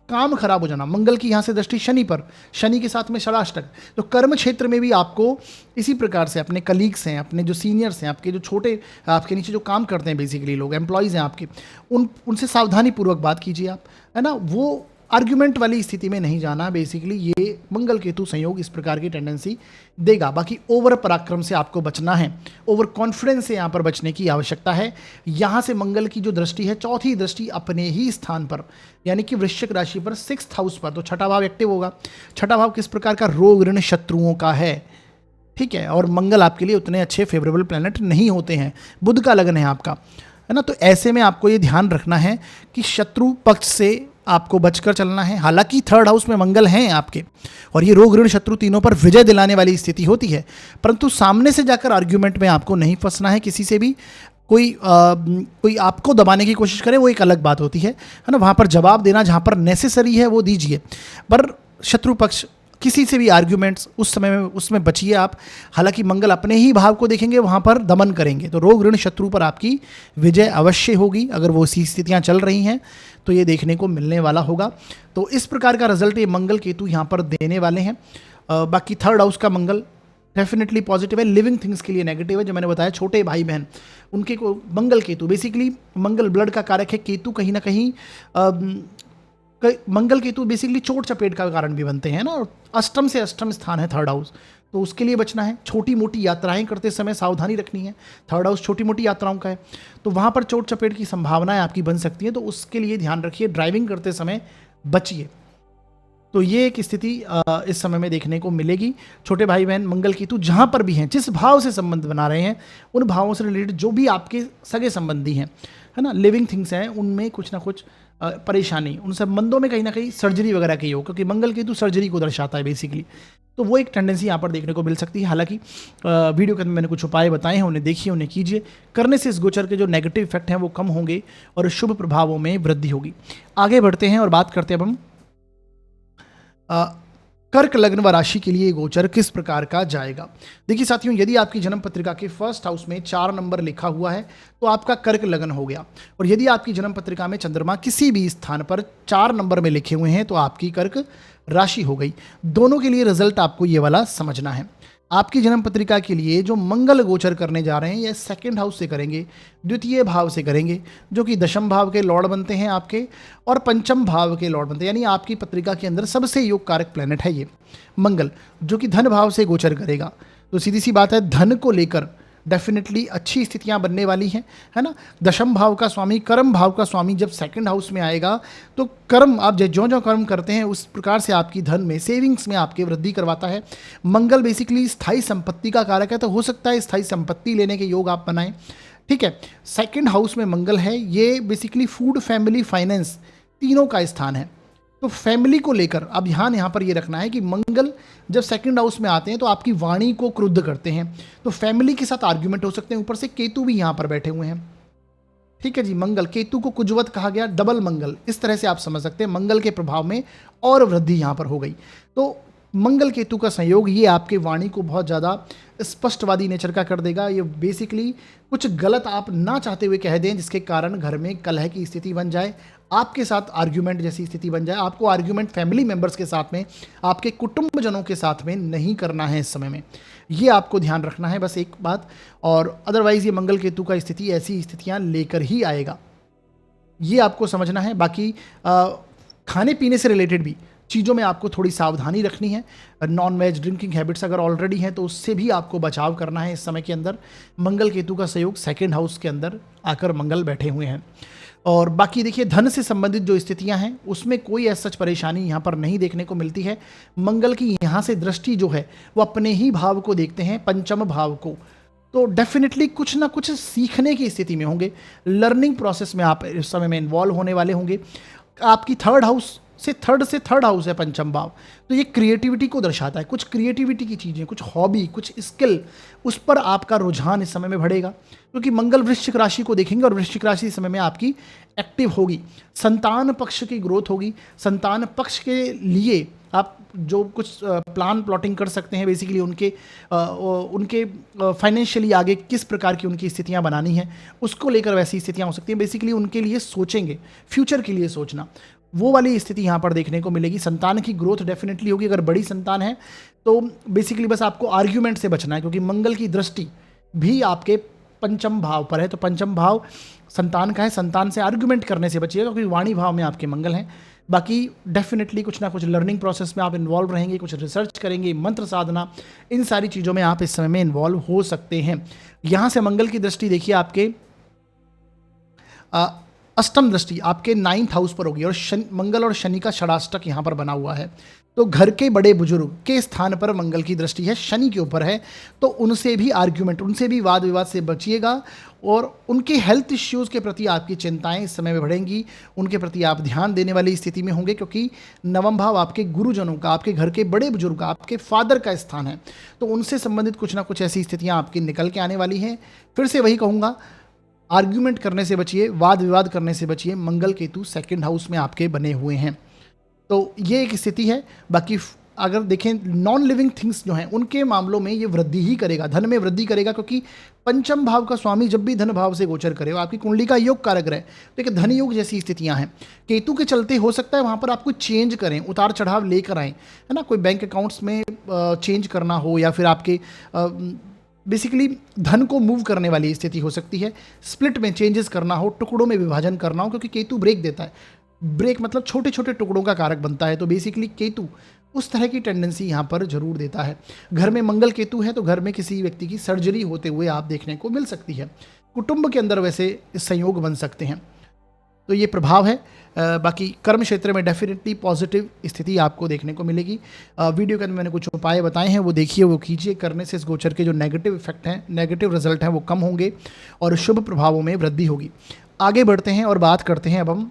काम खराब हो जाना। मंगल की यहाँ से दृष्टि शनि पर, शनि के साथ में षडाष्टक, तो कर्म क्षेत्र में भी आपको इसी प्रकार से अपने कलीग्स हैं, अपने जो सीनियर्स हैं, आपके जो छोटे, आपके नीचे जो काम करते हैं, बेसिकली लोग एम्प्लॉयज़ हैं आपके, उनसे सावधानी पूर्वक बात कीजिए आप, है ना। वो आर्ग्यूमेंट वाली स्थिति में नहीं जाना। बेसिकली ये मंगल केतु संयोग इस प्रकार की टेंडेंसी देगा। बाकी ओवर पराक्रम से आपको बचना है, ओवर कॉन्फिडेंस से यहाँ पर बचने की आवश्यकता है। यहाँ से मंगल की जो दृष्टि है, चौथी दृष्टि अपने ही स्थान पर, यानी कि वृश्चिक राशि पर 6th हाउस पर, तो छठा भाव एक्टिव होगा। छठा भाव किस प्रकार का? रोग ऋण शत्रुओं का है, ठीक है। और मंगल आपके लिए उतने अच्छे फेवरेबल प्लैनेट नहीं होते हैं, बुध का लगन है आपका, है ना। तो ऐसे में आपको ये ध्यान रखना है कि शत्रु पक्ष से आपको बचकर चलना है। हालांकि 3rd हाउस में मंगल हैं आपके, और ये रोग ऋण शत्रु तीनों पर विजय दिलाने वाली स्थिति होती है, परंतु सामने से जाकर आर्ग्यूमेंट में आपको नहीं फंसना है। किसी से भी कोई आपको दबाने की कोशिश करे वो एक अलग बात होती है ना। वहाँ पर जवाब देना जहाँ पर नेसेसरी है वो दीजिए, पर शत्रु पक्ष किसी से भी आर्ग्यूमेंट्स उस समय में उसमें बचिए आप। हालांकि मंगल अपने ही भाव को देखेंगे, वहाँ पर दमन करेंगे, तो रोग ऋण शत्रु पर आपकी विजय अवश्य होगी। अगर वो सी स्थितियाँ चल रही हैं तो ये देखने को मिलने वाला होगा। तो इस प्रकार का रिजल्ट ये मंगल केतु यहाँ पर देने वाले हैं। बाकी थर्ड हाउस का मंगल डेफिनेटली पॉजिटिव है, लिविंग थिंग्स के लिए नेगेटिव है। जो मैंने बताया छोटे भाई बहन उनके को मंगल केतु, बेसिकली मंगल ब्लड का कारक है, केतु कहीं ना कहीं मंगल केतु बेसिकली चोट चपेट का कारण भी बनते हैं ना, और अष्टम से अष्टम स्थान है थर्ड हाउस, तो उसके लिए बचना है। छोटी मोटी यात्राएं करते समय सावधानी रखनी है, थर्ड हाउस छोटी मोटी यात्राओं का है, तो वहाँ पर चोट चपेट की संभावनाएं आपकी बन सकती हैं, तो उसके लिए ध्यान रखिए, ड्राइविंग करते समय बचिए। तो ये एक स्थिति इस समय में देखने को मिलेगी। छोटे भाई बहन मंगल केतु जहाँ पर भी हैं, जिस भाव से संबंध बना रहे हैं, उन भावों से रिलेटेड जो भी आपके सगे संबंधी हैं, है ना, लिविंग थिंग्स हैं, उनमें कुछ ना कुछ परेशानी, उन संबंधों में कहीं ना कहीं सर्जरी वगैरह की हो, क्योंकि मंगल केतु सर्जरी को दर्शाता है बेसिकली, तो वो एक टेंडेंसी यहाँ पर देखने को मिल सकती है। हालांकि वीडियो के अंदर मैंने कुछ उपाय बताए हैं, उन्हें देखिए, उन्हें कीजिए, करने से इस गोचर के जो नेगेटिव इफेक्ट हैं वो कम होंगे और शुभ प्रभावों में वृद्धि होगी। आगे बढ़ते हैं और बात करते हैं अब हम कर्क लग्न व राशि के लिए गोचर किस प्रकार का जाएगा। देखिए साथियों, यदि आपकी जन्म पत्रिका के फर्स्ट हाउस में 4 नंबर लिखा हुआ है तो आपका कर्क लग्न हो गया, और यदि आपकी जन्म पत्रिका में चंद्रमा किसी भी स्थान पर 4 नंबर में लिखे हुए हैं तो आपकी कर्क राशि हो गई। दोनों के लिए रिजल्ट आपको ये वाला समझना है। आपकी जन्म पत्रिका के लिए जो मंगल गोचर करने जा रहे हैं, यह सेकंड हाउस से करेंगे, द्वितीय भाव से करेंगे, जो कि दशम भाव के लॉर्ड बनते हैं आपके, और पंचम भाव के लॉर्ड बनते हैं, यानी आपकी पत्रिका के अंदर सबसे योग कारक प्लेनेट है ये मंगल, जो कि धन भाव से गोचर करेगा। तो सीधी सी बात है, धन को लेकर डेफिनेटली अच्छी स्थितियां बनने वाली हैं, है ना। दशम भाव का स्वामी, कर्म भाव का स्वामी जब सेकंड हाउस में आएगा तो कर्म, आप जो जो कर्म करते हैं उस प्रकार से आपकी धन में, सेविंग्स में आपके वृद्धि करवाता है। मंगल बेसिकली स्थायी संपत्ति का कारक है, तो हो सकता है स्थायी संपत्ति लेने के योग आप बनाएं, ठीक है। सेकंड हाउस में मंगल है, ये बेसिकली फूड, फैमिली, फाइनेंस तीनों का स्थान है। तो फैमिली को लेकर अब यहाँ पर ये रखना है कि मंगल जब सेकंड हाउस में आते हैं तो आपकी वाणी को क्रुद्ध करते हैं, तो फैमिली के साथ आर्ग्यूमेंट हो सकते हैं। ऊपर से केतु भी यहाँ पर बैठे हुए हैं, ठीक है जी। मंगल, केतु को कुजवत कहा गया, डबल मंगल, इस तरह से आप समझ सकते हैं। मंगल के प्रभाव में और वृद्धि यहाँ पर हो गई। तो मंगल केतु का संयोग ये आपके वाणी को बहुत ज़्यादा स्पष्टवादी नेचर का कर देगा। ये बेसिकली कुछ गलत आप ना चाहते हुए कह दें, जिसके कारण घर में कलह की स्थिति बन जाए, आपके साथ आर्ग्यूमेंट जैसी स्थिति बन जाए। आपको आर्ग्यूमेंट फैमिली मेंबर्स के साथ में, आपके कुटुंबजनों के साथ में नहीं करना है इस समय में, ये आपको ध्यान रखना है, बस एक बात। और अदरवाइज ये मंगल केतु का स्थिति ऐसी स्थितियां लेकर ही आएगा, ये आपको समझना है। बाकी खाने पीने से रिलेटेड भी चीज़ों में आपको थोड़ी सावधानी रखनी है। नॉन वेज ड्रिंकिंग हैबिट्स अगर ऑलरेडी हैं तो उससे भी आपको बचाव करना है इस समय के अंदर। मंगल केतु का सहयोग सेकंड हाउस के अंदर आकर मंगल बैठे हुए हैं। और बाकी देखिए, धन से संबंधित जो स्थितियां हैं उसमें कोई ऐसा सच परेशानी यहाँ पर नहीं देखने को मिलती है। मंगल की यहाँ से दृष्टि जो है वो अपने ही भाव को देखते हैं, पंचम भाव को, तो डेफिनेटली कुछ ना कुछ सीखने की स्थिति में होंगे। लर्निंग प्रोसेस में आप इस समय में इन्वॉल्व होने वाले होंगे। आपकी थर्ड थर्ड हाउस है पंचम भाव, तो ये क्रिएटिविटी को दर्शाता है। कुछ क्रिएटिविटी की चीज़ें, कुछ हॉबी, कुछ स्किल, उस पर आपका रुझान इस समय में बढ़ेगा, क्योंकि मंगल वृश्चिक राशि को देखेंगे और वृश्चिक राशि इस समय में आपकी एक्टिव होगी। संतान पक्ष की ग्रोथ होगी। संतान पक्ष के लिए आप जो कुछ प्लान प्लॉटिंग कर सकते हैं, बेसिकली उनके फाइनेंशियली आगे किस प्रकार की उनकी स्थितियां बनानी हैं, उसको लेकर वैसी स्थितियां हो सकती हैं। बेसिकली उनके लिए सोचेंगे, फ्यूचर के लिए सोचना, वो वाली स्थिति यहाँ पर देखने को मिलेगी। संतान की ग्रोथ डेफिनेटली होगी। अगर बड़ी संतान है तो बेसिकली बस आपको आर्ग्यूमेंट से बचना है, क्योंकि मंगल की दृष्टि भी आपके पंचम भाव पर है, तो पंचम भाव संतान का है। संतान से आर्ग्यूमेंट करने से बचिएगा, क्योंकि वाणी भाव में आपके मंगल हैं। बाकी डेफिनेटली कुछ ना कुछ लर्निंग प्रोसेस में आप इन्वॉल्व रहेंगे, कुछ रिसर्च करेंगे, मंत्र साधना, इन सारी चीज़ों में आप इस समय में इन्वॉल्व हो सकते हैं। यहाँ से मंगल की दृष्टि देखिए आपके अष्टम दृष्टि आपके 9th हाउस पर होगी, और मंगल और शनि का षडाष्टक यहाँ पर बना हुआ है, तो घर के बड़े बुजुर्ग के स्थान पर मंगल की दृष्टि है, शनि के ऊपर है, तो उनसे भी आर्ग्यूमेंट, उनसे भी वाद विवाद से बचिएगा, और उनके हेल्थ इश्यूज़ के प्रति आपकी चिंताएं इस समय में बढ़ेंगी। उनके प्रति आप ध्यान देने वाली स्थिति में होंगे, क्योंकि नवम भाव आपके गुरुजनों का, आपके घर के बड़े बुजुर्ग का, आपके फादर का स्थान है, तो उनसे संबंधित कुछ ना कुछ ऐसी स्थितियाँ आपकी निकल के आने वाली हैं। फिर से वही कहूँगा, आर्ग्यूमेंट करने से बचिए, वाद विवाद करने से बचिए। मंगल केतु सेकंड हाउस में आपके बने हुए हैं, तो ये एक स्थिति है। बाकी अगर देखें नॉन लिविंग थिंग्स जो हैं उनके मामलों में ये वृद्धि ही करेगा, धन में वृद्धि करेगा, क्योंकि पंचम भाव का स्वामी जब भी धन भाव से गोचर करे, आपकी कुंडली का योग कारक रहे, तो एक धन योग जैसी स्थितियां हैं। केतु के चलते हो सकता है वहाँ पर आपको चेंज करें, उतार चढ़ाव लेकर आएँ, है ना, कोई बैंक अकाउंट्स में चेंज करना हो, या फिर आपके बेसिकली धन को मूव करने वाली स्थिति हो सकती है, स्प्लिट में चेंजेस करना हो, टुकड़ों में विभाजन करना हो, क्योंकि केतु ब्रेक देता है। ब्रेक मतलब छोटे छोटे टुकड़ों का कारक बनता है, तो बेसिकली केतु उस तरह की टेंडेंसी यहाँ पर जरूर देता है। घर में मंगल केतु है तो घर में किसी व्यक्ति की सर्जरी होते हुए आप देखने को मिल सकती है। कुटुंब के अंदर वैसे संयोग बन सकते हैं, तो ये प्रभाव है। बाकी कर्म क्षेत्र में डेफिनेटली पॉजिटिव स्थिति आपको देखने को मिलेगी। वीडियो के अंदर मैंने कुछ उपाय बताए हैं, वो देखिए, वो कीजिए। करने से इस गोचर के जो नेगेटिव इफेक्ट हैं, नेगेटिव रिजल्ट हैं, वो कम होंगे और शुभ प्रभावों में वृद्धि होगी। आगे बढ़ते हैं और बात करते हैं अब हम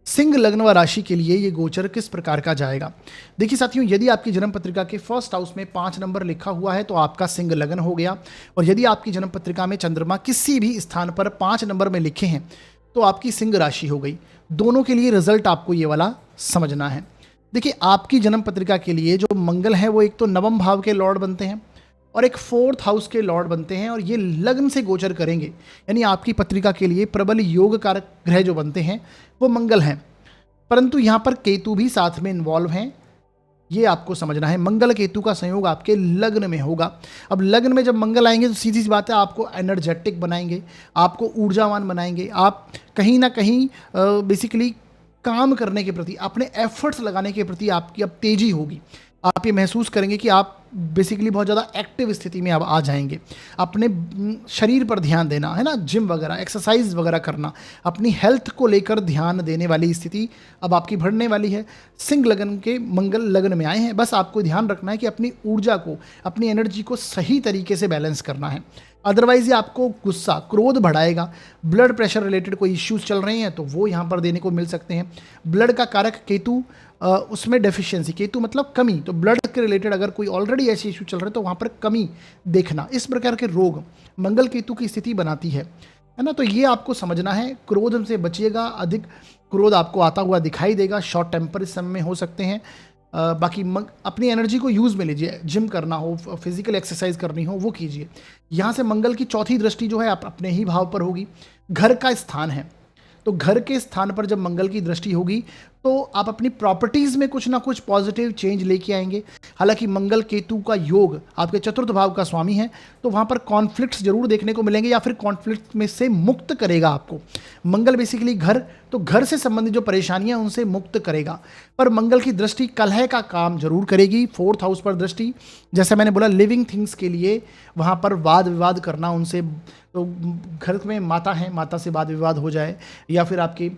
सिंह लग्न व राशि के लिए ये गोचर किस प्रकार का जाएगा। देखिए साथियों, यदि आपकी जन्म पत्रिका के फर्स्ट हाउस में 5 नंबर लिखा हुआ है तो आपका सिंह लग्न हो गया, और यदि आपकी जन्म पत्रिका में चंद्रमा किसी भी स्थान पर 5 नंबर में लिखे हैं तो आपकी सिंह राशि हो गई। दोनों के लिए रिजल्ट आपको ये वाला समझना है। देखिए, आपकी जन्म पत्रिका के लिए जो मंगल है वो एक तो नवम भाव के लॉर्ड बनते हैं और एक 4th हाउस के लॉर्ड बनते हैं, और ये लग्न से गोचर करेंगे, यानी आपकी पत्रिका के लिए प्रबल योग कारक ग्रह जो बनते हैं वो मंगल हैं। परंतु यहाँ पर केतु भी साथ में इन्वॉल्व हैं, ये आपको समझना है। मंगल केतु का संयोग आपके लग्न में होगा। अब लग्न में जब मंगल आएंगे तो सीधी सी बात है, आपको एनर्जेटिक बनाएंगे, आपको ऊर्जावान बनाएंगे, आप कहीं ना कहीं बेसिकली काम करने के प्रति, अपने एफर्ट्स लगाने के प्रति आपकी अब तेजी होगी। आप ये महसूस करेंगे कि आप बेसिकली बहुत ज़्यादा एक्टिव स्थिति में अब आ जाएंगे। अपने शरीर पर ध्यान देना, है ना, जिम वगैरह, एक्सरसाइज वगैरह करना, अपनी हेल्थ को लेकर ध्यान देने वाली स्थिति अब आपकी बढ़ने वाली है। सिंह लगन के मंगल लग्न में आए हैं, बस आपको ध्यान रखना है कि अपनी ऊर्जा को, अपनी एनर्जी को सही तरीके से बैलेंस करना है। अदरवाइज ये आपको गुस्सा, क्रोध बढ़ाएगा। ब्लड प्रेशर रिलेटेड कोई इश्यूज चल रहे हैं तो वो यहाँ पर देने को मिल सकते हैं। ब्लड का कारक केतु, उसमें डेफिशिएंसी, केतु मतलब कमी, तो ब्लड के रिलेटेड अगर कोई ऑलरेडी ऐसे इशू चल रहे हैं तो वहाँ पर कमी देखना, इस प्रकार के रोग मंगल केतु की स्थिति बनाती है ना। तो ये आपको समझना है। क्रोध से बचिएगा, अधिक क्रोध आपको आता हुआ दिखाई देगा, शॉर्ट टेम्पर इस समय में हो सकते हैं। बाकी अपनी एनर्जी को यूज़ में लीजिए, जिम करना हो, फिजिकल एक्सरसाइज करनी हो, वो कीजिए। यहाँ से मंगल की चौथी दृष्टि जो है आप अपने ही भाव पर होगी। घर का स्थान है, तो घर के स्थान पर जब मंगल की दृष्टि होगी तो आप अपनी प्रॉपर्टीज़ में कुछ ना कुछ पॉजिटिव चेंज लेके आएंगे। हालांकि मंगल केतु का योग आपके चतुर्थ भाव का स्वामी है, तो वहाँ पर कॉन्फ्लिक्ट्स जरूर देखने को मिलेंगे, या फिर कॉन्फ्लिक्ट में से मुक्त करेगा आपको। मंगल बेसिकली घर, तो घर से संबंधित जो परेशानियां उनसे मुक्त करेगा। पर मंगल की दृष्टि कलह का काम जरूर करेगी। 4th हाउस पर दृष्टि, जैसे मैंने बोला, लिविंग थिंग्स के लिए वहाँ पर वाद विवाद करना उनसे, तो घर में माता है, माता से वाद विवाद हो जाए, या फिर आपके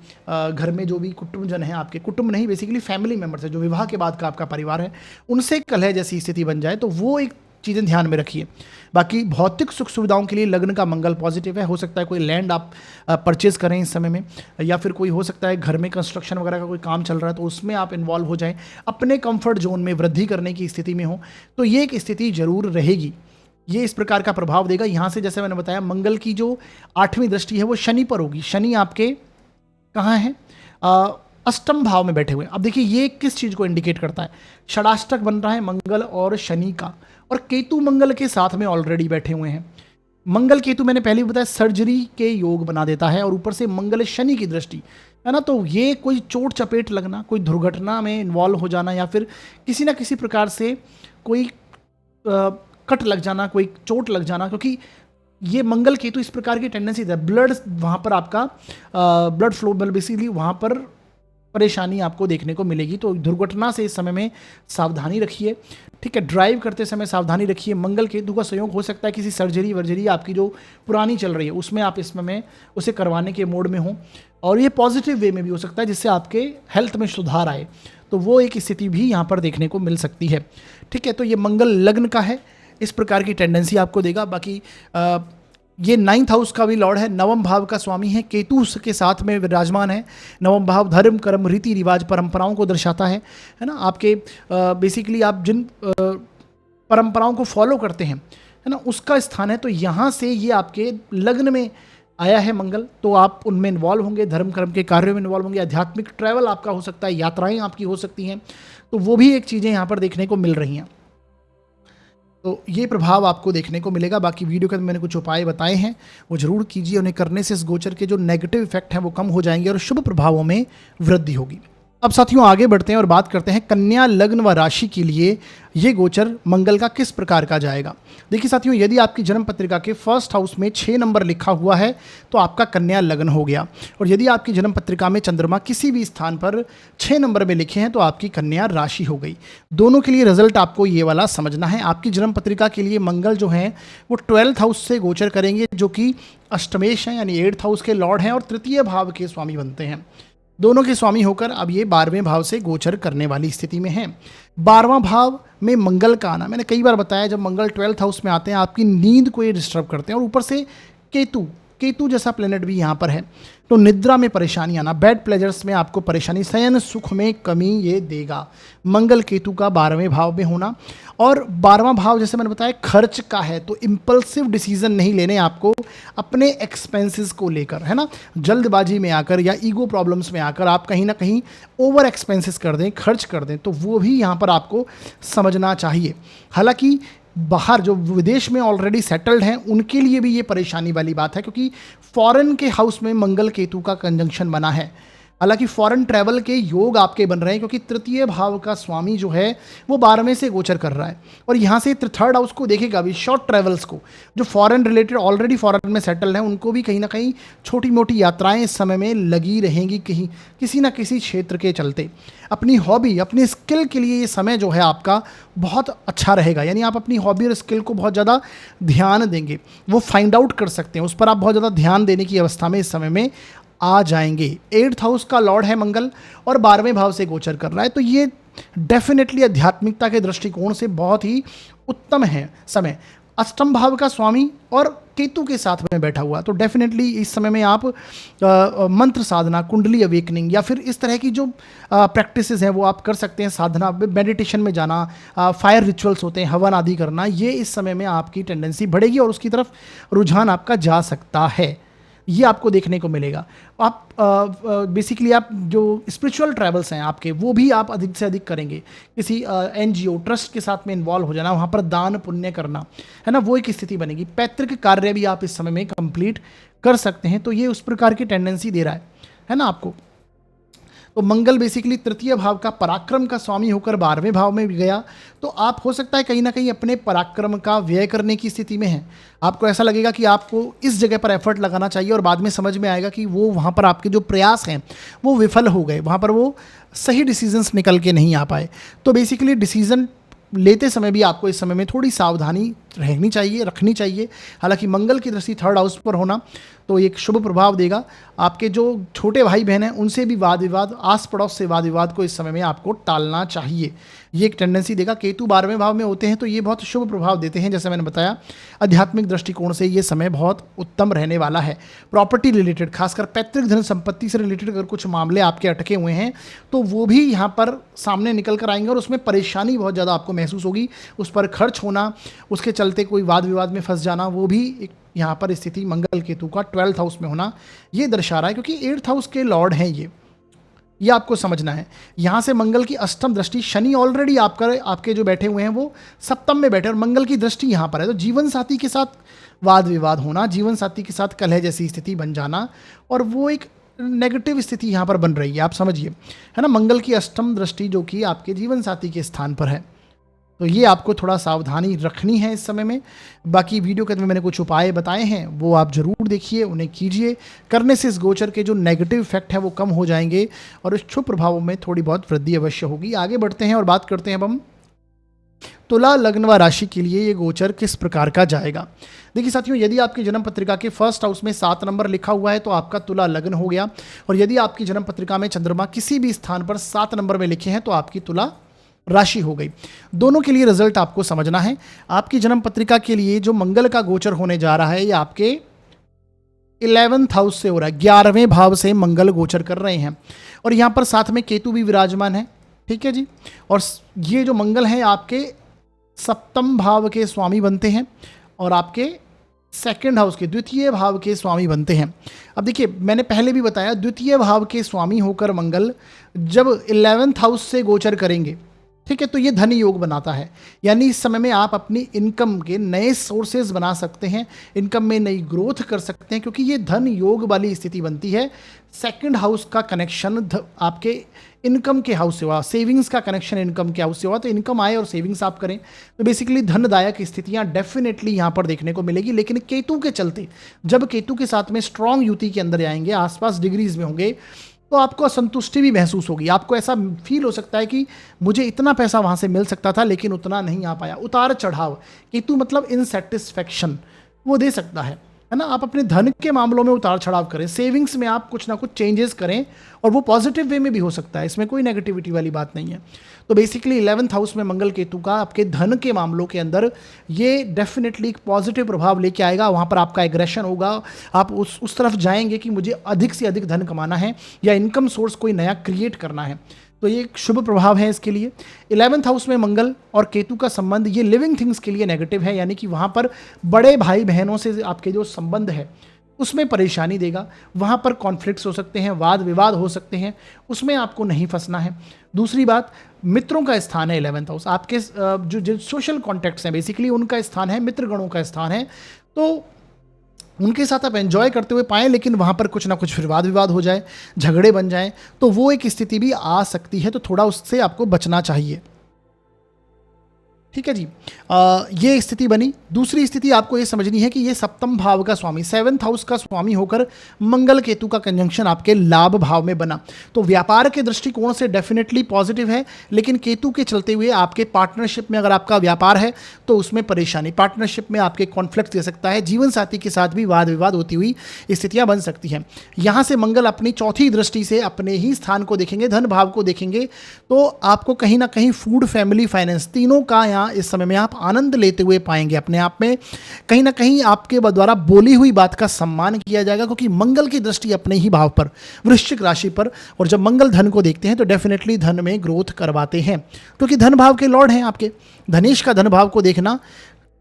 घर में जो भी कुटुंबजन हैं, आपके कुटुंब नहीं बेसिकली फैमिली मेम्बर्स है, जो विवाह के बाद का आपका परिवार है, उनसे कलह जैसी स्थिति बन जाए, तो वो एक चीज़ें ध्यान में रखिए। बाकी भौतिक सुख सुविधाओं के लिए लग्न का मंगल पॉजिटिव है। हो सकता है कोई लैंड आप परचेज करें इस समय में, या फिर कोई हो सकता है घर में कंस्ट्रक्शन वगैरह का कोई काम चल रहा है तो उसमें आप इन्वॉल्व हो जाएं, अपने कंफर्ट जोन में वृद्धि करने की स्थिति में हो, तो ये एक स्थिति जरूर रहेगी। ये इस प्रकार का प्रभाव देगा। यहाँ से जैसे मैंने बताया, मंगल की जो 8वीं दृष्टि है वो शनि पर होगी। शनि आपके कहाँ है? अष्टम भाव में बैठे हुए। अब देखिए ये किस चीज़ को इंडिकेट करता है, षडाष्टक बन रहा है मंगल और शनि का, और केतु मंगल के साथ में ऑलरेडी बैठे हुए हैं। मंगल केतु मैंने पहले भी बताया सर्जरी के योग बना देता है, और ऊपर से मंगल शनि की दृष्टि है ना, तो ये कोई चोट चपेट लगना, कोई दुर्घटना में इन्वॉल्व हो जाना, या फिर किसी ना किसी प्रकार से कोई कट लग जाना, कोई चोट लग जाना, क्योंकि ये मंगल केतु इस प्रकार की टेंडेंसी है। ब्लड वहाँ पर आपका ब्लड फ्लो बेसिकली वहाँ पर परेशानी आपको देखने को मिलेगी। तो दुर्घटना से इस समय में सावधानी रखिए, ठीक है। ड्राइव करते समय सावधानी रखिए। मंगल केतु का संयोग हो सकता है किसी सर्जरी वर्जरी आपकी जो पुरानी चल रही है उसमें आप इस समय में उसे करवाने के मोड में हो, और ये पॉजिटिव वे में भी हो सकता है जिससे आपके हेल्थ में सुधार आए, तो वो एक स्थिति भी यहाँ पर देखने को मिल सकती है, ठीक है। तो ये मंगल लग्न का है, इस प्रकार की टेंडेंसी आपको देगा। बाकी ये 9th हाउस का भी लॉर्ड है, नवम भाव का स्वामी है, केतु के साथ में विराजमान है। नवम भाव धर्म कर्म रीति रिवाज परंपराओं को दर्शाता है ना। आपके बेसिकली आप जिन परंपराओं को फॉलो करते हैं, है ना, उसका स्थान है। तो यहाँ से ये आपके लग्न में आया है मंगल, तो आप उनमें इन्वॉल्व होंगे, धर्म कर्म के कार्यों में इन्वॉल्व होंगे, आध्यात्मिक ट्रैवल आपका हो सकता है, यात्राएं आपकी हो सकती हैं, तो वो भी एक चीज़ें यहाँ पर देखने को मिल रही हैं। तो ये प्रभाव आपको देखने को मिलेगा। बाकी वीडियो के अंदर मैंने कुछ उपाय बताए हैं, वो जरूर कीजिए। उन्हें करने से इस गोचर के जो नेगेटिव इफेक्ट हैं वो कम हो जाएंगे और शुभ प्रभावों में वृद्धि होगी। अब साथियों आगे बढ़ते हैं और बात करते हैं कन्या लग्न व राशि के लिए ये गोचर मंगल का किस प्रकार का जाएगा। देखिए साथियों, यदि आपकी जन्म पत्रिका के फर्स्ट हाउस में 6 नंबर लिखा हुआ है तो आपका कन्या लग्न हो गया, और यदि आपकी जन्म पत्रिका में चंद्रमा किसी भी स्थान पर 6 नंबर में लिखे हैं तो आपकी कन्या राशि हो गई। दोनों के लिए रिजल्ट आपको ये वाला समझना है। आपकी जन्म पत्रिका के लिए मंगल जो है वो 12th हाउस से गोचर करेंगे, जो कि अष्टमेश हैं, यानी 8th हाउस के लॉर्ड हैं और तृतीय भाव के स्वामी बनते हैं। दोनों के स्वामी होकर अब ये 12वें भाव से गोचर करने वाली स्थिति में है। 12वां भाव में मंगल का आना, मैंने कई बार बताया, जब मंगल 12th हाउस में आते हैं आपकी नींद को ये डिस्टर्ब करते हैं, और ऊपर से केतु जैसा प्लेनेट भी यहाँ पर है, तो निद्रा में परेशानी आना, बेड प्लेजर्स में आपको परेशानी, शयन सुख में कमी ये देगा। मंगल केतु का 12वें भाव में होना, और 12वां भाव जैसे मैंने बताया खर्च का है, तो इम्पल्सिव डिसीजन नहीं लेने आपको अपने एक्सपेंसेस को लेकर, है ना, जल्दबाजी में आकर या ईगो प्रॉब्लम्स में आकर आप कहीं ना कहीं ओवर एक्सपेंसेस कर दें, खर्च कर दें, तो वो भी यहाँ पर आपको समझना चाहिए। हालांकि बाहर जो विदेश में ऑलरेडी सेटल्ड हैं उनके लिए भी ये परेशानी वाली बात है, क्योंकि फॉरेन के हाउस में मंगल केतु का कंजंक्शन बना है। हालांकि फॉरेन ट्रैवल के योग आपके बन रहे हैं, क्योंकि तृतीय भाव का स्वामी जो है वो 12वें से गोचर कर रहा है, और यहाँ से 3rd हाउस को देखेगा भी, शॉर्ट ट्रैवल्स को, जो फॉरेन रिलेटेड ऑलरेडी फॉरेन में सेटल हैं उनको भी कहीं ना कहीं छोटी मोटी यात्राएं इस समय में लगी रहेंगी, कहीं किसी ना किसी क्षेत्र के चलते। अपनी हॉबी, अपनी स्किल के लिए ये समय जो है आपका बहुत अच्छा रहेगा, यानी आप अपनी हॉबी और स्किल को बहुत ज़्यादा ध्यान देंगे, वो फाइंड आउट कर सकते हैं, उस पर आप बहुत ज़्यादा ध्यान देने की अवस्था में इस समय में आ जाएंगे। 8th हाउस का लॉर्ड है मंगल और 12वें भाव से गोचर कर रहा है, तो ये डेफिनेटली आध्यात्मिकता के दृष्टिकोण से बहुत ही उत्तम है समय। अष्टम भाव का स्वामी और केतु के साथ में बैठा हुआ, तो डेफिनेटली इस समय में आप मंत्र साधना, कुंडली अवेकनिंग या फिर इस तरह की जो प्रैक्टिसेस हैं वो आप कर सकते हैं। साधना, मेडिटेशन में जाना, फायर रिचुअल्स होते हैं, हवन आदि करना, ये इस समय में आपकी टेंडेंसी बढ़ेगी और उसकी तरफ रुझान आपका जा सकता है, ये आपको देखने को मिलेगा। आप बेसिकली आप जो स्पिरिचुअल ट्रैवल्स हैं आपके, वो भी आप अधिक से अधिक करेंगे। किसी NGO ट्रस्ट के साथ में इन्वॉल्व हो जाना, वहाँ पर दान पुण्य करना, है ना, वो एक स्थिति बनेगी। पैतृक कार्य भी आप इस समय में कंप्लीट कर सकते हैं, तो ये उस प्रकार की टेंडेंसी दे रहा है ना आपको। तो मंगल बेसिकली तृतीय भाव का पराक्रम का स्वामी होकर 12वें भाव में भी गया, तो आप हो सकता है कहीं ना कहीं अपने पराक्रम का व्यय करने की स्थिति में हैं। आपको ऐसा लगेगा कि आपको इस जगह पर एफर्ट लगाना चाहिए, और बाद में समझ में आएगा कि वो वहाँ पर आपके जो प्रयास हैं वो विफल हो गए, वहाँ पर वो सही डिसीजंस निकल के नहीं आ पाए। तो बेसिकली डिसीजन लेते समय भी आपको इस समय में थोड़ी सावधानी रखनी चाहिए। हालांकि मंगल की दृष्टि 3rd हाउस पर होना तो एक शुभ प्रभाव देगा। आपके जो छोटे भाई बहन हैं उनसे भी वाद विवाद, आस पड़ोस से वाद विवाद को इस समय में आपको टालना चाहिए, ये एक टेंडेंसी देगा। केतु 12वें भाव में होते हैं तो ये बहुत शुभ प्रभाव देते हैं। जैसे मैंने बताया, आध्यात्मिक दृष्टिकोण से ये समय बहुत उत्तम रहने वाला है। प्रॉपर्टी रिलेटेड, खासकर पैतृक धन संपत्ति से रिलेटेड अगर कुछ मामले आपके अटके हुए हैं तो वो भी यहाँ पर सामने निकल कर आएंगे, और उसमें परेशानी बहुत ज़्यादा आपको महसूस होगी। उस पर खर्च होना, उसके चलते कोई वाद विवाद में फंस जाना, वो भी एक यहाँ पर स्थिति मंगल केतु का 12th हाउस में होना ये दर्शा रहा है, क्योंकि 8th हाउस के लॉर्ड हैं ये आपको समझना है। यहाँ से मंगल की अष्टम दृष्टि, शनि ऑलरेडी आपके जो बैठे हुए हैं वो सप्तम में बैठे, और मंगल की दृष्टि यहाँ पर है, तो जीवन साथी के साथ वाद विवाद होना, जीवन साथी के साथ कलह जैसी स्थिति बन जाना, और वो एक नेगेटिव स्थिति यहाँ पर बन रही है, आप समझिए, है ना। मंगल की अष्टम दृष्टि जो कि आपके जीवन साथी के स्थान पर है, तो ये आपको थोड़ा सावधानी रखनी है इस समय में। बाकी वीडियो के अंदर मैंने कुछ उपाय बताए हैं, वो आप जरूर देखिए, उन्हें कीजिए। करने से इस गोचर के जो नेगेटिव इफेक्ट है वो कम हो जाएंगे और इस शुभ प्रभावों में थोड़ी बहुत वृद्धि अवश्य होगी। आगे बढ़ते हैं और बात करते हैं अब हम तुला लग्न व राशि के लिए ये गोचर किस प्रकार का जाएगा। देखिए साथियों, यदि आपकी जन्म पत्रिका के फर्स्ट हाउस में 7 नंबर लिखा हुआ है तो आपका तुला लग्न हो गया, और यदि आपकी जन्म पत्रिका में चंद्रमा किसी भी स्थान पर 7 नंबर में लिखे हैं तो आपकी तुला राशि हो गई। दोनों के लिए रिजल्ट आपको समझना है। आपकी जन्म पत्रिका के लिए जो मंगल का गोचर होने जा रहा है ये आपके 11th हाउस से हो रहा है, 11वें भाव से मंगल गोचर कर रहे हैं, और यहाँ पर साथ में केतु भी विराजमान है, ठीक है जी। और ये जो मंगल है आपके सप्तम भाव के स्वामी बनते हैं और आपके सेकंड हाउस के द्वितीय भाव के स्वामी बनते हैं। अब देखिए, मैंने पहले भी बताया, द्वितीय भाव के स्वामी होकर मंगल जब 11th हाउस से गोचर करेंगे, ठीक है, तो ये धन योग बनाता है। यानी इस समय में आप अपनी इनकम के नए सोर्सेज बना सकते हैं, इनकम में नई ग्रोथ कर सकते हैं, क्योंकि ये धन योग वाली स्थिति बनती है। सेकंड हाउस का कनेक्शन आपके इनकम के हाउस से हुआ, सेविंग्स का कनेक्शन इनकम के हाउस से हुआ, तो इनकम आए और सेविंग्स आप करें तो बेसिकली धनदायक स्थितियां डेफिनेटली यहां पर देखने को मिलेगी। लेकिन केतु के चलते, जब केतु के साथ में स्ट्रांग युति के अंदर आएंगे, आसपास डिग्रीज में होंगे, तो आपको असंतुष्टि भी महसूस होगी। आपको ऐसा फील हो सकता है कि मुझे इतना पैसा वहां से मिल सकता था लेकिन उतना नहीं आ पाया। उतार चढ़ाव, केतु मतलब इनसेटिस्फैक्शन वो दे सकता है ना। आप अपने धन के मामलों में उतार चढ़ाव करें, सेविंग्स में आप कुछ ना कुछ चेंजेस करें, और वो पॉजिटिव वे में भी हो सकता है, इसमें कोई नेगेटिविटी वाली बात नहीं है। तो बेसिकली 11th हाउस में मंगल केतु का आपके धन के मामलों के अंदर ये डेफिनेटली एक पॉजिटिव प्रभाव लेके आएगा। वहाँ पर आपका एग्रेशन होगा, आप उस तरफ जाएंगे कि मुझे अधिक से अधिक धन कमाना है या इनकम सोर्स कोई नया क्रिएट करना है। तो ये एक शुभ प्रभाव है इसके लिए। 11th हाउस में मंगल और केतु का संबंध ये लिविंग थिंग्स के लिए नेगेटिव है, यानी कि वहाँ पर बड़े भाई बहनों से आपके जो संबंध है उसमें परेशानी देगा। वहाँ पर कॉन्फ्लिक्ट्स हो सकते हैं, वाद विवाद हो सकते हैं, उसमें आपको नहीं फंसना है। दूसरी बात, मित्रों का स्थान है 11th हाउस, आपके जो सोशल कॉन्टैक्ट्स हैं बेसिकली उनका स्थान है, मित्रगणों का स्थान है। तो उनके साथ आप एंजॉय करते हुए पाएं, लेकिन वहाँ पर कुछ ना कुछ फिर वाद विवाद हो जाए, झगड़े बन जाएं, तो वो एक स्थिति भी आ सकती है। तो थोड़ा उससे आपको बचना चाहिए, ठीक है जी। ये स्थिति बनी। दूसरी स्थिति आपको ये समझनी है कि ये सप्तम भाव का स्वामी, 7th हाउस का स्वामी होकर मंगल केतु का कंजंक्शन आपके लाभ भाव में बना। तो व्यापार के दृष्टिकोण से डेफिनेटली पॉजिटिव है, लेकिन केतु के चलते हुए आपके पार्टनरशिप में अगर आपका व्यापार है तो उसमें परेशानी, पार्टनरशिप में आपके कॉन्फ्लिक्ट दे सकता है, जीवन साथी के साथ भी वाद विवाद होती हुई स्थितियां बन सकती हैं। यहाँ से मंगल अपनी चौथी दृष्टि से अपने ही स्थान को देखेंगे, धन भाव को देखेंगे, तो आपको कहीं ना कहीं फूड, फैमिली, फाइनेंस तीनों का यहाँ इस समय में आप आनंद लेते हुए पाएंगे। अपने आप में कहीं ना कहीं आपके द्वारा बोली हुई बात का सम्मान किया जाएगा, क्योंकि मंगल की दृष्टि अपने ही भाव पर, वृश्चिक राशि पर, और जब मंगल धन को देखते हैं तो डेफिनेटली धन में ग्रोथ करवाते हैं, क्योंकि धन भाव के लॉर्ड हैं आपके। धनेश का धन भाव को देखना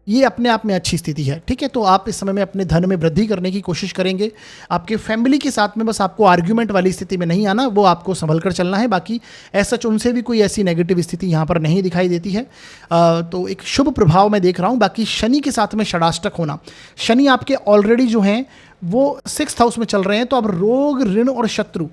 ये अपने आप में अच्छी स्थिति है, ठीक है। तो आप इस समय में अपने धन में वृद्धि करने की कोशिश करेंगे। आपके फैमिली के साथ में बस आपको आर्ग्यूमेंट वाली स्थिति में नहीं आना, वो आपको संभल कर चलना है। बाकी ऐसा उनसे भी कोई ऐसी नेगेटिव स्थिति यहाँ पर नहीं दिखाई देती है। तो एक शुभ प्रभाव मैं देख रहा हूँ। बाकी शनि के साथ में षडाष्टक होना, शनि आपके ऑलरेडी जो हैं वो 6th हाउस में चल रहे हैं, तो अब रोग, ऋण और शत्रु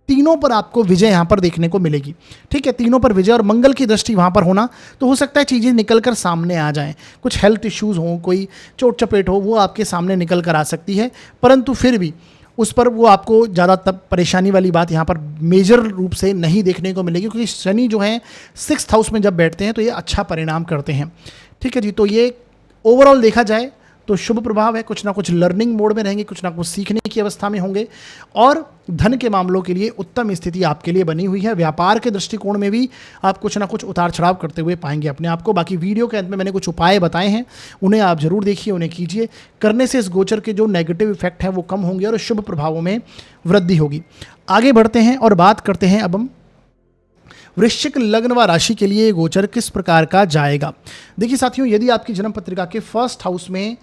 तीनों पर आपको विजय यहाँ पर देखने को मिलेगी, ठीक है। तीनों पर विजय और मंगल की दृष्टि वहाँ पर होना, तो हो सकता है चीज़ें निकल कर सामने आ जाएं, कुछ हेल्थ इश्यूज़ हों, कोई चोट चपेट हो, वो आपके सामने निकल कर आ सकती है, परंतु फिर भी उस पर वो आपको ज़्यादा तब परेशानी वाली बात यहाँ पर मेजर रूप से नहीं देखने को मिलेगी, क्योंकि शनि जो है 6th हाउस में जब बैठते हैं तो ये अच्छा परिणाम करते हैं, ठीक है जी। तो ये ओवरऑल देखा जाए तो शुभ प्रभाव है। कुछ ना कुछ लर्निंग मोड में रहेंगे, कुछ ना कुछ सीखने की अवस्था में होंगे, और धन के मामलों के लिए उत्तम स्थिति आपके लिए बनी हुई है। व्यापार के दृष्टिकोण में भी आप कुछ ना कुछ उतार चढ़ाव करते हुए पाएंगे अपने आप को। बाकी वीडियो के अंत में मैंने कुछ उपाय बताए हैं, उन्हें आप जरूर देखिए, उन्हें कीजिए। करने से इस गोचर के जो नेगेटिव इफेक्ट है वो कम होंगे और शुभ प्रभावों में वृद्धि होगी। आगे बढ़ते हैं और बात करते हैं अब हम वृश्चिक लग्न व राशि के लिए गोचर किस प्रकार का जाएगा। देखिए साथियों, यदि आपकी जन्म पत्रिका के 1st हाउस में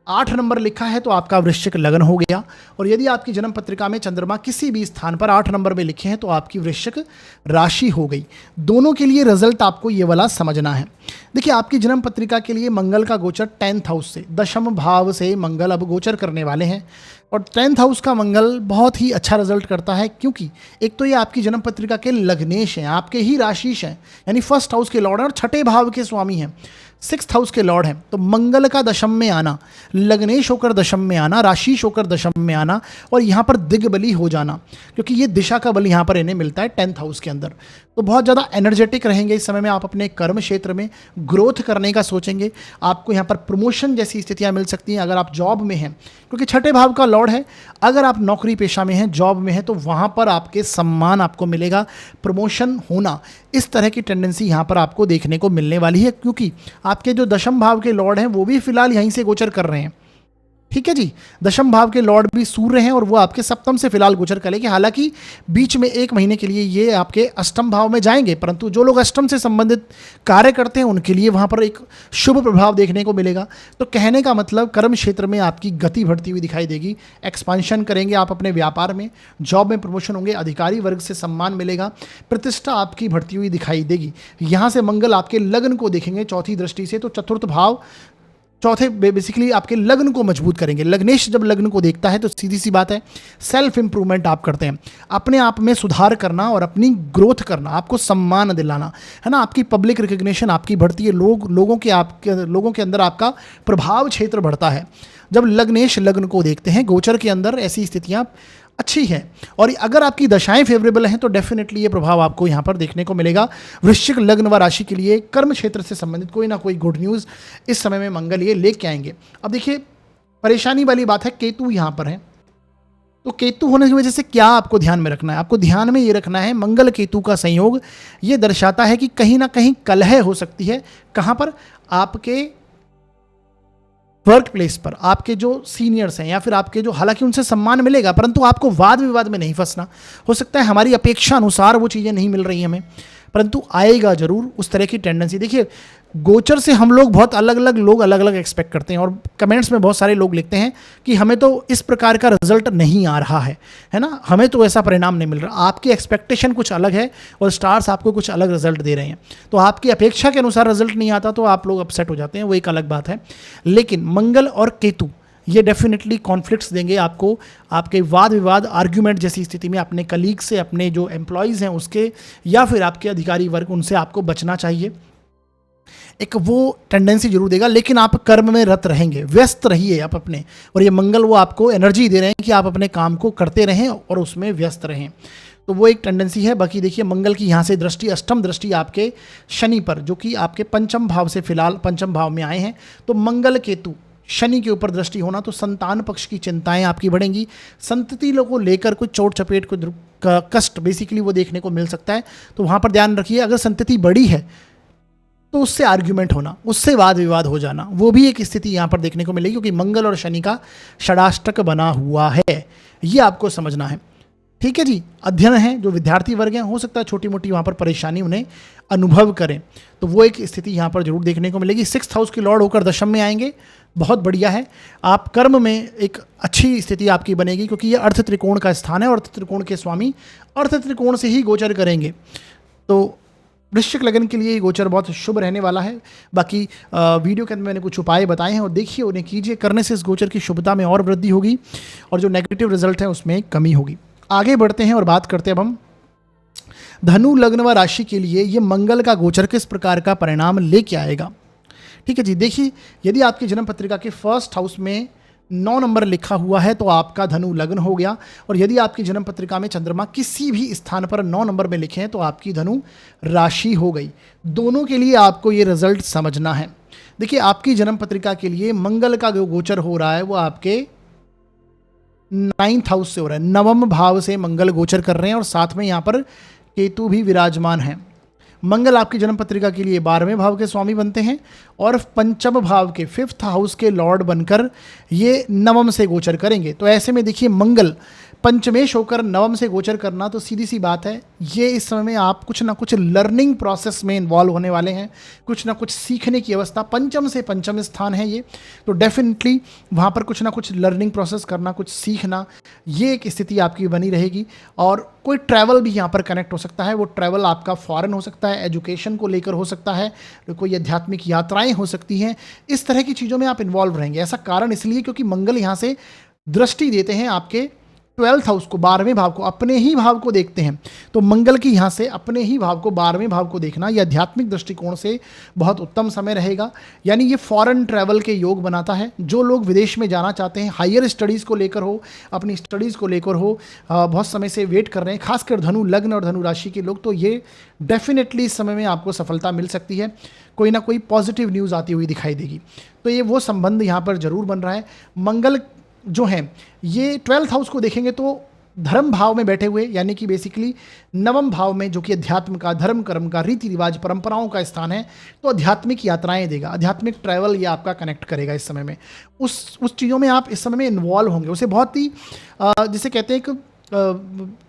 8 नंबर लिखा है तो आपका वृश्चिक लग्न हो गया, और यदि आपकी जन्म पत्रिका में चंद्रमा किसी भी स्थान पर 8 नंबर में लिखे हैं तो आपकी वृश्चिक राशि हो गई। दोनों के लिए रिजल्ट आपको ये वाला समझना है। देखिए, आपकी जन्म पत्रिका के लिए मंगल का गोचर 10th हाउस से, दशम भाव से मंगल अब गोचर करने वाले हैं, और 10th हाउस का मंगल बहुत ही अच्छा रिजल्ट करता है, क्योंकि एक तो ये आपकी जन्म पत्रिका के लग्नेश हैं, आपके ही राशिश हैं, यानी 1st हाउस के लॉर्ड हैं और 6ठे भाव के स्वामी हैं, 6th हाउस के लॉर्ड हैं। तो मंगल का दशम में आना, लग्नेश होकर दशम में आना, राशिश होकर दशम में आना, और यहाँ पर दिग्बली हो जाना, क्योंकि ये दिशा का बल यहाँ पर इन्हें मिलता है 10th हाउस के अंदर। तो बहुत ज़्यादा एनर्जेटिक रहेंगे इस समय में। आप अपने कर्म क्षेत्र में ग्रोथ करने का सोचेंगे, आपको यहाँ पर प्रमोशन जैसी स्थितियाँ मिल सकती हैं अगर आप जॉब में हैं, क्योंकि 6ठे भाव का लॉर्ड है। अगर आप नौकरी पेशा में हैं, जॉब में हैं, तो वहाँ पर आपके सम्मान आपको मिलेगा, प्रमोशन होना, इस तरह की टेंडेंसी यहाँ पर आपको देखने को मिलने वाली है, क्योंकि आपके जो दशम भाव के लॉर्ड हैं वो भी फिलहाल यहीं से गोचर कर रहे हैं, ठीक है जी। दशम भाव के लॉर्ड भी सूर्य हैं और वो आपके सप्तम से फिलहाल गोचर करेंगे। हालांकि बीच में 1 महीने के लिए ये आपके अष्टम भाव में जाएंगे, परंतु जो लोग अष्टम से संबंधित कार्य करते हैं उनके लिए वहां पर एक शुभ प्रभाव देखने को मिलेगा। तो कहने का मतलब कर्म क्षेत्र में आपकी गति बढ़ती हुई दिखाई देगी, एक्सपांशन करेंगे आप अपने व्यापार में, जॉब में प्रमोशन होंगे, अधिकारी वर्ग से सम्मान मिलेगा, प्रतिष्ठा आपकी बढ़ती हुई दिखाई देगी। यहाँ से मंगल आपके लग्न को देखेंगे चौथी दृष्टि से, तो चतुर्थ भाव चौथे बेसिकली आपके लग्न को मजबूत करेंगे। लग्नेश जब लग्न को देखता है तो सीधी सी बात है सेल्फ इंप्रूवमेंट आप करते हैं, अपने आप में सुधार करना और अपनी ग्रोथ करना, आपको सम्मान दिलाना, है ना, आपकी पब्लिक रिकग्निशन आपकी बढ़ती है, लोगों के अंदर आपका प्रभाव क्षेत्र बढ़ता है जब लग्नेश लग्न को देखते हैं। गोचर के अंदर ऐसी स्थितियां अच्छी है और अगर आपकी दशाएं फेवरेबल हैं तो डेफिनेटली ये प्रभाव आपको यहाँ पर देखने को मिलेगा। वृश्चिक लग्न व राशि के लिए कर्म क्षेत्र से संबंधित कोई ना कोई गुड न्यूज़ इस समय में मंगल ये लेके आएंगे। अब देखिए परेशानी वाली बात है, केतु यहाँ पर है, तो केतु होने की वजह से क्या आपको ध्यान में रखना है? आपको ध्यान में ये रखना है मंगल केतु का संयोग ये दर्शाता है कि कहीं ना कहीं कलह हो सकती है। कहाँ पर? आपके वर्क प्लेस पर, आपके जो सीनियर्स हैं या फिर आपके जो, हालांकि उनसे सम्मान मिलेगा परंतु आपको वाद विवाद में नहीं फंसना। हो सकता है हमारी अपेक्षा अनुसार वो चीज़ें नहीं मिल रही हमें, परंतु आएगा जरूर उस तरह की टेंडेंसी। देखिए गोचर से हम लोग बहुत अलग अलग लोग अलग अलग एक्सपेक्ट करते हैं और कमेंट्स में बहुत सारे लोग लिखते हैं कि हमें तो इस प्रकार का रिजल्ट नहीं आ रहा है ना, हमें तो ऐसा परिणाम नहीं मिल रहा। आपकी एक्सपेक्टेशन कुछ अलग है और स्टार्स आपको कुछ अलग रिजल्ट दे रहे हैं, तो आपकी अपेक्षा के अनुसार रिजल्ट नहीं आता तो आप लोग अपसेट हो जाते हैं, वो एक अलग बात है। लेकिन मंगल और केतु ये डेफिनेटली कॉन्फ्लिक्ट्स देंगे आपको, आपके वाद विवाद आर्ग्यूमेंट जैसी स्थिति में अपने कलीग से, अपने जो एम्प्लॉयज़ हैं उसके, या फिर आपके अधिकारी वर्ग, उनसे आपको बचना चाहिए। एक वो टेंडेंसी जरूर देगा, लेकिन आप कर्म में रत रहेंगे, व्यस्त रहिए आप अपने, और ये मंगल वो आपको एनर्जी दे रहे हैं कि आप अपने काम को करते रहें और उसमें व्यस्त रहें, तो वो एक टेंडेंसी है। बाकी देखिए मंगल की यहाँ से दृष्टि, अष्टम दृष्टि आपके शनि पर, जो कि आपके पंचम भाव से फिलहाल पंचम भाव में आए हैं, तो मंगल केतु शनि के ऊपर दृष्टि होना, तो संतान पक्ष की चिंताएं आपकी बढ़ेंगी, संतति को लेकर कुछ चोट चपेट को कष्ट बेसिकली वो देखने को मिल सकता है, तो वहाँ पर ध्यान रखिए। अगर संतति बड़ी है तो उससे आर्ग्यूमेंट होना, उससे वाद विवाद हो जाना, वो भी एक स्थिति यहाँ पर देखने को मिलेगी, क्योंकि मंगल और शनि का षडाष्टक बना हुआ है, ये आपको समझना है। ठीक है जी। अध्ययन है, जो विद्यार्थी वर्ग हैं, हो सकता है छोटी मोटी वहाँ पर परेशानी उन्हें अनुभव करें, तो वो एक स्थिति यहाँ पर जरूर देखने को मिलेगी। 6th हाउस के लॉर्ड होकर दशम में आएंगे, बहुत बढ़िया है। आप कर्म में एक अच्छी स्थिति आपकी बनेगी, क्योंकि ये अर्थ त्रिकोण का स्थान है और अर्थ त्रिकोण के स्वामी अर्थ त्रिकोण से ही गोचर करेंगे, तो वृश्चिक लग्न के लिए ये गोचर बहुत शुभ रहने वाला है। बाकी वीडियो के अंदर मैंने कुछ उपाय बताए हैं और देखिए उन्हें कीजिए, करने से इस गोचर की शुभता में और वृद्धि होगी और जो नेगेटिव रिजल्ट है उसमें कमी होगी। आगे बढ़ते हैं और बात करते हैं अब हम धनु लग्न व राशि के लिए ये मंगल का गोचर किस प्रकार का परिणाम लेके आएगा। ठीक है जी। देखिए यदि आपकी जन्म पत्रिका के 1st हाउस में 9 नंबर लिखा हुआ है तो आपका धनु लग्न हो गया, और यदि आपकी जन्म पत्रिका में चंद्रमा किसी भी स्थान पर 9 नंबर में लिखे हैं तो आपकी धनु राशि हो गई। दोनों के लिए आपको ये रिजल्ट समझना है। देखिए आपकी जन्म पत्रिका के लिए मंगल का जो गोचर हो रहा है वो आपके 9th हाउस से हो रहा है, 9वें भाव से मंगल गोचर कर रहे हैं और साथ में यहाँ पर केतु भी विराजमान है। मंगल आपकी जन्म पत्रिका के लिए 12वें भाव के स्वामी बनते हैं और पंचम भाव के 5th हाउस के लॉर्ड बनकर ये 9वें से गोचर करेंगे। तो ऐसे में देखिए मंगल पंचमेश होकर 9वें से गोचर करना, तो सीधी सी बात है ये इस समय में आप कुछ ना कुछ लर्निंग प्रोसेस में इन्वॉल्व होने वाले हैं, कुछ ना कुछ सीखने की अवस्था। पंचम से पंचम स्थान है ये, तो डेफिनेटली वहाँ पर कुछ ना कुछ लर्निंग प्रोसेस करना, कुछ सीखना, ये एक स्थिति आपकी बनी रहेगी। और कोई ट्रैवल भी यहाँ पर कनेक्ट हो सकता है, वो ट्रैवल आपका फॉरेन हो सकता है, एजुकेशन को लेकर हो सकता है, कोई आध्यात्मिक यात्राएं हो सकती हैं, इस तरह की चीज़ों में आप इन्वॉल्व रहेंगे। ऐसा कारण इसलिए क्योंकि मंगल यहाँ से दृष्टि देते हैं आपके 12th हाउस को, 12वें भाव को, अपने ही भाव को देखते हैं। तो मंगल की यहाँ से अपने ही भाव को, 12वें भाव को देखना ये आध्यात्मिक दृष्टिकोण से बहुत उत्तम समय रहेगा। यानी ये फॉरेन ट्रैवल के योग बनाता है। जो लोग विदेश में जाना चाहते हैं, हायर स्टडीज़ को लेकर हो, अपनी स्टडीज़ को लेकर हो, बहुत समय से वेट कर रहे हैं, खासकर धनु लग्न और धनु राशि के लोग, तो ये डेफिनेटली इस समय में आपको सफलता मिल सकती है, कोई ना कोई पॉजिटिव न्यूज़ आती हुई दिखाई देगी। तो ये वो संबंध यहाँ पर जरूर बन रहा है। मंगल जो हैं ये 12th हाउस को देखेंगे तो धर्म भाव में बैठे हुए, यानी कि बेसिकली नवम भाव में, जो कि अध्यात्म का, धर्म कर्म का, रीति रिवाज, परंपराओं का स्थान है, तो आध्यात्मिक यात्राएं देगा, आध्यात्मिक ट्रैवल ये आपका कनेक्ट करेगा इस समय में। उस चीज़ों में आप इस समय में इन्वॉल्व होंगे, उसे बहुत ही जिसे कहते हैं कि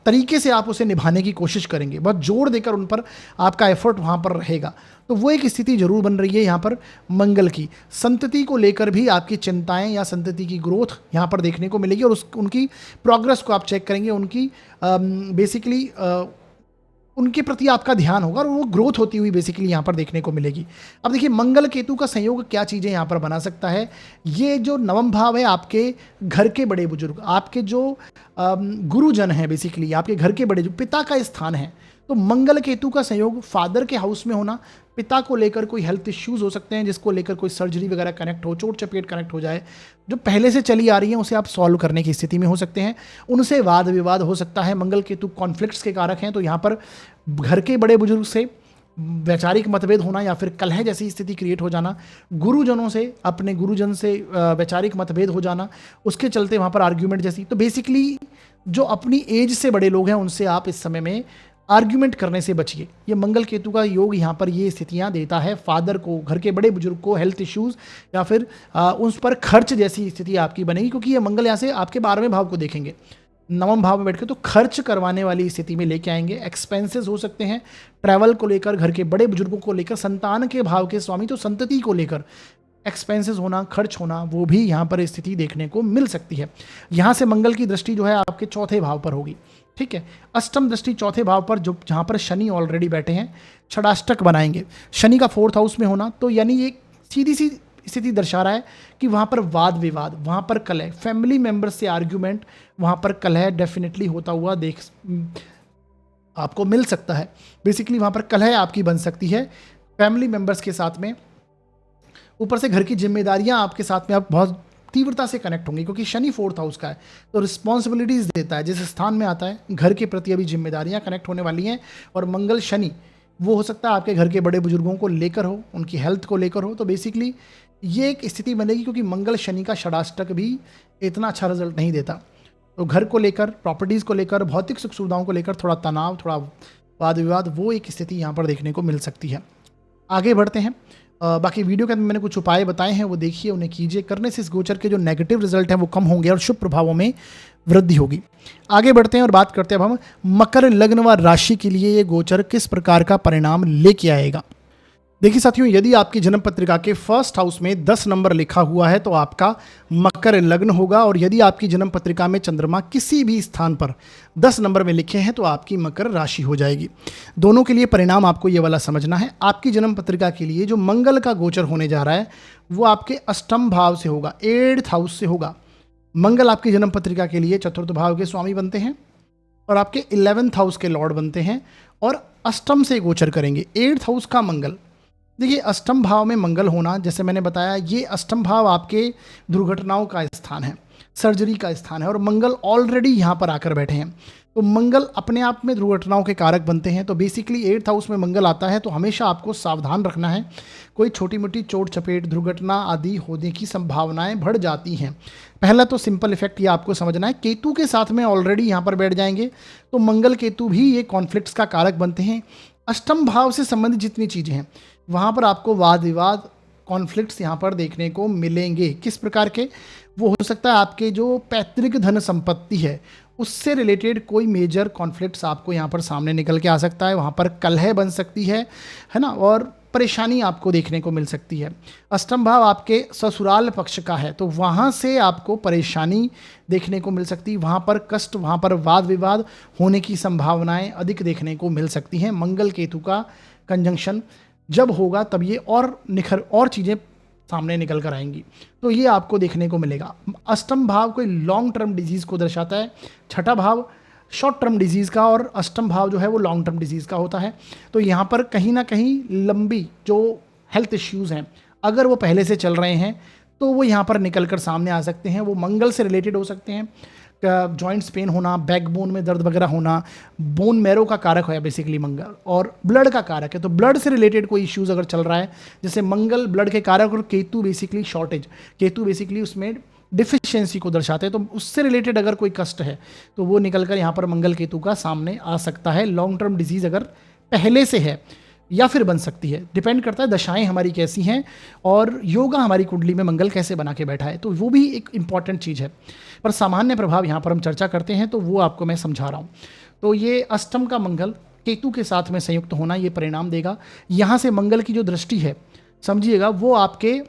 तरीके से आप उसे निभाने की कोशिश करेंगे, बहुत जोर देकर उन पर आपका एफर्ट वहाँ पर रहेगा। तो वो एक स्थिति जरूर बन रही है यहाँ पर मंगल की। संतति को लेकर भी आपकी चिंताएं या संतति की ग्रोथ यहाँ पर देखने को मिलेगी, और उनकी प्रोग्रेस को आप चेक करेंगे, उनकी बेसिकली उनके प्रति आपका ध्यान होगा और वो ग्रोथ होती हुई बेसिकली यहाँ पर देखने को मिलेगी। अब देखिए मंगल केतु का संयोग क्या चीज़ें यहाँ पर बना सकता है। ये जो नवम भाव है, आपके घर के बड़े बुजुर्ग, आपके जो गुरुजन हैं, बेसिकली आपके घर के बड़े जो पिता का स्थान है, तो मंगल केतु का संयोग फादर के हाउस में होना, पिता को लेकर कोई हेल्थ इश्यूज हो सकते हैं, जिसको लेकर कोई सर्जरी वगैरह कनेक्ट हो, चोट चपेट कनेक्ट हो जाए, जो पहले से चली आ रही है उसे आप सॉल्व करने की स्थिति में हो सकते हैं। उनसे वाद विवाद हो सकता है। मंगल केतु कॉन्फ्लिक्ट्स के कारक हैं, तो यहाँ पर घर के बड़े बुजुर्ग से वैचारिक मतभेद होना या फिर कलह जैसी स्थिति क्रिएट हो जाना, गुरुजनों से, अपने गुरुजन से वैचारिक मतभेद हो जाना, उसके चलते वहाँ पर आर्ग्यूमेंट जैसी। तो बेसिकली जो अपनी एज से बड़े लोग हैं उनसे आप इस समय में आर्ग्यूमेंट करने से बचिए। ये मंगल केतु का योग यहाँ पर ये स्थितियाँ देता है। फादर को, घर के बड़े बुजुर्ग को हेल्थ इश्यूज़ या फिर उस पर खर्च जैसी स्थिति आपकी बनेगी, क्योंकि ये मंगल यहाँ से आपके 12वें भाव को देखेंगे, नवम भाव में बैठ के, तो खर्च करवाने वाली स्थिति में लेके आएंगे। एक्सपेंसेस हो सकते हैं ट्रैवल को लेकर, घर के बड़े बुजुर्गों को लेकर, संतान के भाव के स्वामी तो संतति को लेकर एक्सपेंसेस होना, खर्च होना, वो भी यहाँ पर स्थिति देखने को मिल सकती है। यहाँ से मंगल की दृष्टि जो है आपके चौथे भाव पर होगी, ठीक है। अष्टम दृष्टि चौथे भाव पर, जो जहाँ पर शनि ऑलरेडी बैठे हैं, षडाष्टक बनाएंगे। शनि का 4th हाउस में होना, तो यानी ये सीधी सी स्थिति दर्शा रहा है कि वहाँ पर वाद विवाद, वहाँ पर कलह, फैमिली मेंबर्स से आर्ग्यूमेंट, वहाँ पर कलह डेफिनेटली होता हुआ आपको मिल सकता है। बेसिकली वहाँ पर कलह आपकी बन सकती है फैमिली मेंबर्स के साथ में। ऊपर से घर की जिम्मेदारियाँ आपके साथ में आप बहुत तीव्रता से कनेक्ट होंगी, क्योंकि शनि 4th हाउस का है, तो रिस्पॉन्सिबिलिटीज़ देता है। जिस स्थान में आता है घर के प्रति अभी जिम्मेदारियां कनेक्ट होने वाली हैं, और मंगल शनि वो हो सकता है आपके घर के बड़े बुजुर्गों को लेकर हो, उनकी हेल्थ को लेकर हो। तो बेसिकली ये एक स्थिति बनेगी, क्योंकि मंगल शनि का षडाष्टक भी इतना अच्छा रिजल्ट नहीं देता। तो घर को लेकर, प्रॉपर्टीज़ को लेकर, भौतिक सुख सुविधाओं को लेकर थोड़ा तनाव, थोड़ा वाद विवाद, वो एक स्थिति यहाँ पर देखने को मिल सकती है। आगे बढ़ते हैं। बाकी वीडियो के अंदर मैंने कुछ उपाय बताए हैं, वो देखिए, उन्हें कीजिए। करने से इस गोचर के जो नेगेटिव रिजल्ट हैं वो कम होंगे और शुभ प्रभावों में वृद्धि होगी। आगे बढ़ते हैं और बात करते हैं अब हम मकर लग्न व राशि के लिए ये गोचर किस प्रकार का परिणाम लेके आएगा। देखिए साथियों, यदि आपकी जन्म पत्रिका के 1st हाउस में 10 नंबर लिखा हुआ है तो आपका मकर लग्न होगा, और यदि आपकी जन्म पत्रिका में चंद्रमा किसी भी स्थान पर 10 नंबर में लिखे हैं तो आपकी मकर राशि हो जाएगी। दोनों के लिए परिणाम आपको ये वाला समझना है। आपकी जन्म पत्रिका के लिए जो मंगल का गोचर होने जा रहा है वो आपके अष्टम भाव से होगा, 8th हाउस से होगा। मंगल आपकी जन्म पत्रिका के लिए 4th भाव के स्वामी बनते हैं और आपके 11th हाउस के लॉर्ड बनते हैं, और अष्टम से गोचर करेंगे। 8th हाउस का मंगल, देखिए अष्टम भाव में मंगल होना, जैसे मैंने बताया, ये अष्टम भाव आपके दुर्घटनाओं का स्थान है, सर्जरी का स्थान है, और मंगल ऑलरेडी यहाँ पर आकर बैठे हैं। तो मंगल अपने आप में दुर्घटनाओं के कारक बनते हैं। तो बेसिकली 8th हाउस में मंगल आता है तो हमेशा आपको सावधान रखना है। कोई छोटी मोटी चोट चपेट, दुर्घटना आदि होने की संभावनाएं बढ़ जाती हैं। पहला तो सिंपल इफेक्ट ये आपको समझना है, केतु के साथ में ऑलरेडी यहाँ पर बैठ जाएंगे, तो मंगल केतु भी ये कॉन्फ्लिक्ट्स का कारक बनते हैं। अष्टम भाव से संबंधित जितनी चीज़ें हैं वहाँ पर आपको वाद विवाद, कॉन्फ्लिक्ट्स यहाँ पर देखने को मिलेंगे। किस प्रकार के? वो हो सकता है आपके जो पैतृक धन संपत्ति है उससे रिलेटेड कोई मेजर कॉन्फ्लिक्ट्स आपको यहाँ पर सामने निकल के आ सकता है, वहाँ पर कलह बन सकती है ना, और परेशानी आपको देखने को मिल सकती है। अष्टम भाव आपके ससुराल पक्ष का है तो वहाँ से आपको परेशानी देखने को मिल सकती है, वहाँ पर कष्ट, वहाँ पर वाद विवाद होने की संभावनाएं अधिक देखने को मिल सकती हैं। मंगल केतु का कंजंक्शन जब होगा तब ये और चीज़ें सामने निकल कर आएंगी, तो ये आपको देखने को मिलेगा। अष्टम भाव कोई लॉन्ग टर्म डिजीज़ को दर्शाता है, 6ठा भाव शॉर्ट टर्म डिजीज़ का, और अष्टम भाव जो है वो लॉन्ग टर्म डिजीज़ का होता है। तो यहाँ पर कहीं ना कहीं लंबी जो हेल्थ इश्यूज़ हैं अगर वो पहले से चल रहे हैं तो वो यहाँ पर निकल कर सामने आ सकते हैं। वो मंगल से रिलेटेड हो सकते हैं, जॉइंट्स पेन होना, बैकबोन में दर्द वगैरह होना, बोन मैरो का कारक है बेसिकली मंगल, और ब्लड का कारक है। तो ब्लड से रिलेटेड कोई इश्यूज़ अगर चल रहा है, जैसे मंगल ब्लड के कारक और Ketu basically shortage, Ketu basically उसमें डिफिशियंसी को दर्शाते हैं। तो उससे रिलेटेड अगर कोई कष्ट है तो वो निकल कर यहाँ पर मंगल केतु का सामने आ सकता है। लॉन्ग टर्म डिजीज अगर पहले से है या फिर बन सकती है, डिपेंड करता है दशाएं हमारी कैसी हैं और योगा हमारी कुंडली में मंगल कैसे बना के बैठा है, तो वो भी एक इंपॉर्टेंट चीज़ है। पर सामान्य प्रभाव यहाँ पर हम चर्चा करते हैं तो वो आपको मैं समझा रहा हूँ। तो ये अष्टम का मंगल केतु के साथ में संयुक्त होना ये परिणाम देगा। यहाँ से मंगल की जो दृष्टि है समझिएगा वो आपके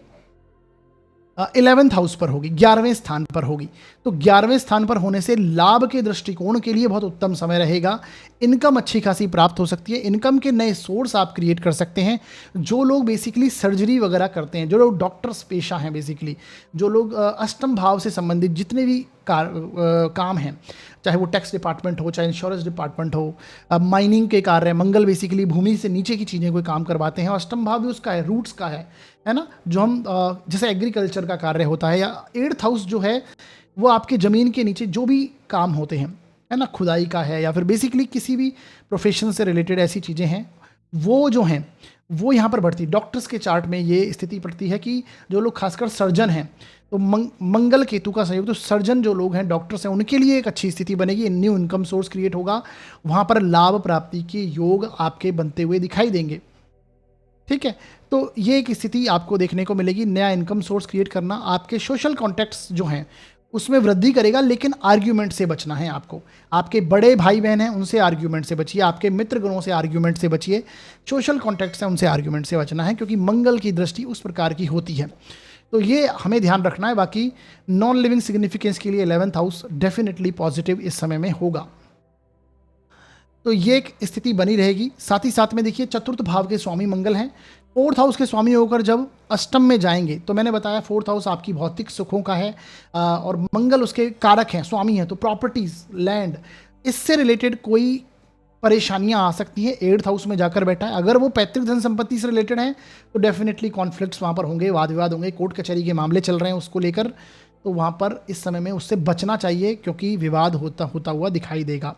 11th हाउस पर होगी, 11वें स्थान पर होगी। तो 11वें स्थान पर होने से लाभ के दृष्टिकोण के लिए बहुत उत्तम समय रहेगा। इनकम अच्छी खासी प्राप्त हो सकती है, इनकम के नए सोर्स आप क्रिएट कर सकते हैं। जो लोग बेसिकली सर्जरी वगैरह करते हैं, जो लोग डॉक्टर्स पेशा हैं, बेसिकली जो लोग अष्टम भाव से संबंधित जितने भी काम हैं, चाहे वो टैक्स डिपार्टमेंट हो, चाहे इंश्योरेंस डिपार्टमेंट हो, माइनिंग के कार्य, मंगल बेसिकली भूमि से नीचे की चीज़ें कोई काम करवाते हैं, अष्टम भाव भी उसका है, रूट्स का है ना। जो हम जैसे एग्रीकल्चर का कार्य होता है, या 8th हाउस जो है वो आपके ज़मीन के नीचे जो भी काम होते हैं, है ना, खुदाई का है या फिर बेसिकली किसी भी प्रोफेशन से रिलेटेड ऐसी चीज़ें हैं, वो जो हैं वो यहाँ पर बढ़ती। डॉक्टर्स के चार्ट में ये स्थिति पड़ती है कि जो लोग खासकर सर्जन हैं, तो मंगल केतु का संयोग, तो सर्जन जो लोग हैं, डॉक्टर्स हैं, उनके लिए एक अच्छी स्थिति बनेगी। न्यू इनकम सोर्स क्रिएट होगा, वहाँ पर लाभ प्राप्ति के योग आपके बनते हुए दिखाई देंगे। ठीक है, तो ये एक स्थिति आपको देखने को मिलेगी। नया इनकम सोर्स क्रिएट करना आपके सोशल कॉन्टैक्ट्स जो हैं उसमें वृद्धि करेगा, लेकिन आर्ग्यूमेंट से बचना है आपको। आपके बड़े भाई बहन हैं उनसे आर्ग्यूमेंट से बचिए, आपके मित्र गणों से आर्ग्यूमेंट से बचिए, सोशल कॉन्टैक्ट्स हैं उनसे आर्ग्यूमेंट से बचना है, क्योंकि मंगल की दृष्टि उस प्रकार की होती है। तो ये हमें ध्यान रखना है। बाकी नॉन लिविंग सिग्निफिकेंस के लिए 11th हाउस डेफिनेटली पॉजिटिव इस समय में होगा। तो ये एक स्थिति बनी रहेगी। साथ ही साथ में देखिए, चतुर्थ भाव के स्वामी मंगल हैं, 4th हाउस के स्वामी होकर जब अष्टम में जाएंगे, तो मैंने बताया 4th हाउस आपकी भौतिक सुखों का है और मंगल उसके कारक हैं, स्वामी हैं। तो प्रॉपर्टीज, लैंड, इससे रिलेटेड कोई परेशानियां आ सकती हैं। 8th हाउस में जाकर बैठा है, अगर वो पैतृक धन संपत्ति से रिलेटेड है तो डेफिनेटली कॉन्फ्लिक्ट्स वहाँ पर होंगे, वाद विवाद होंगे, कोर्ट कचहरी के मामले चल रहे हैं उसको लेकर, तो वहाँ पर इस समय में उससे बचना चाहिए, क्योंकि विवाद होता हुआ दिखाई देगा।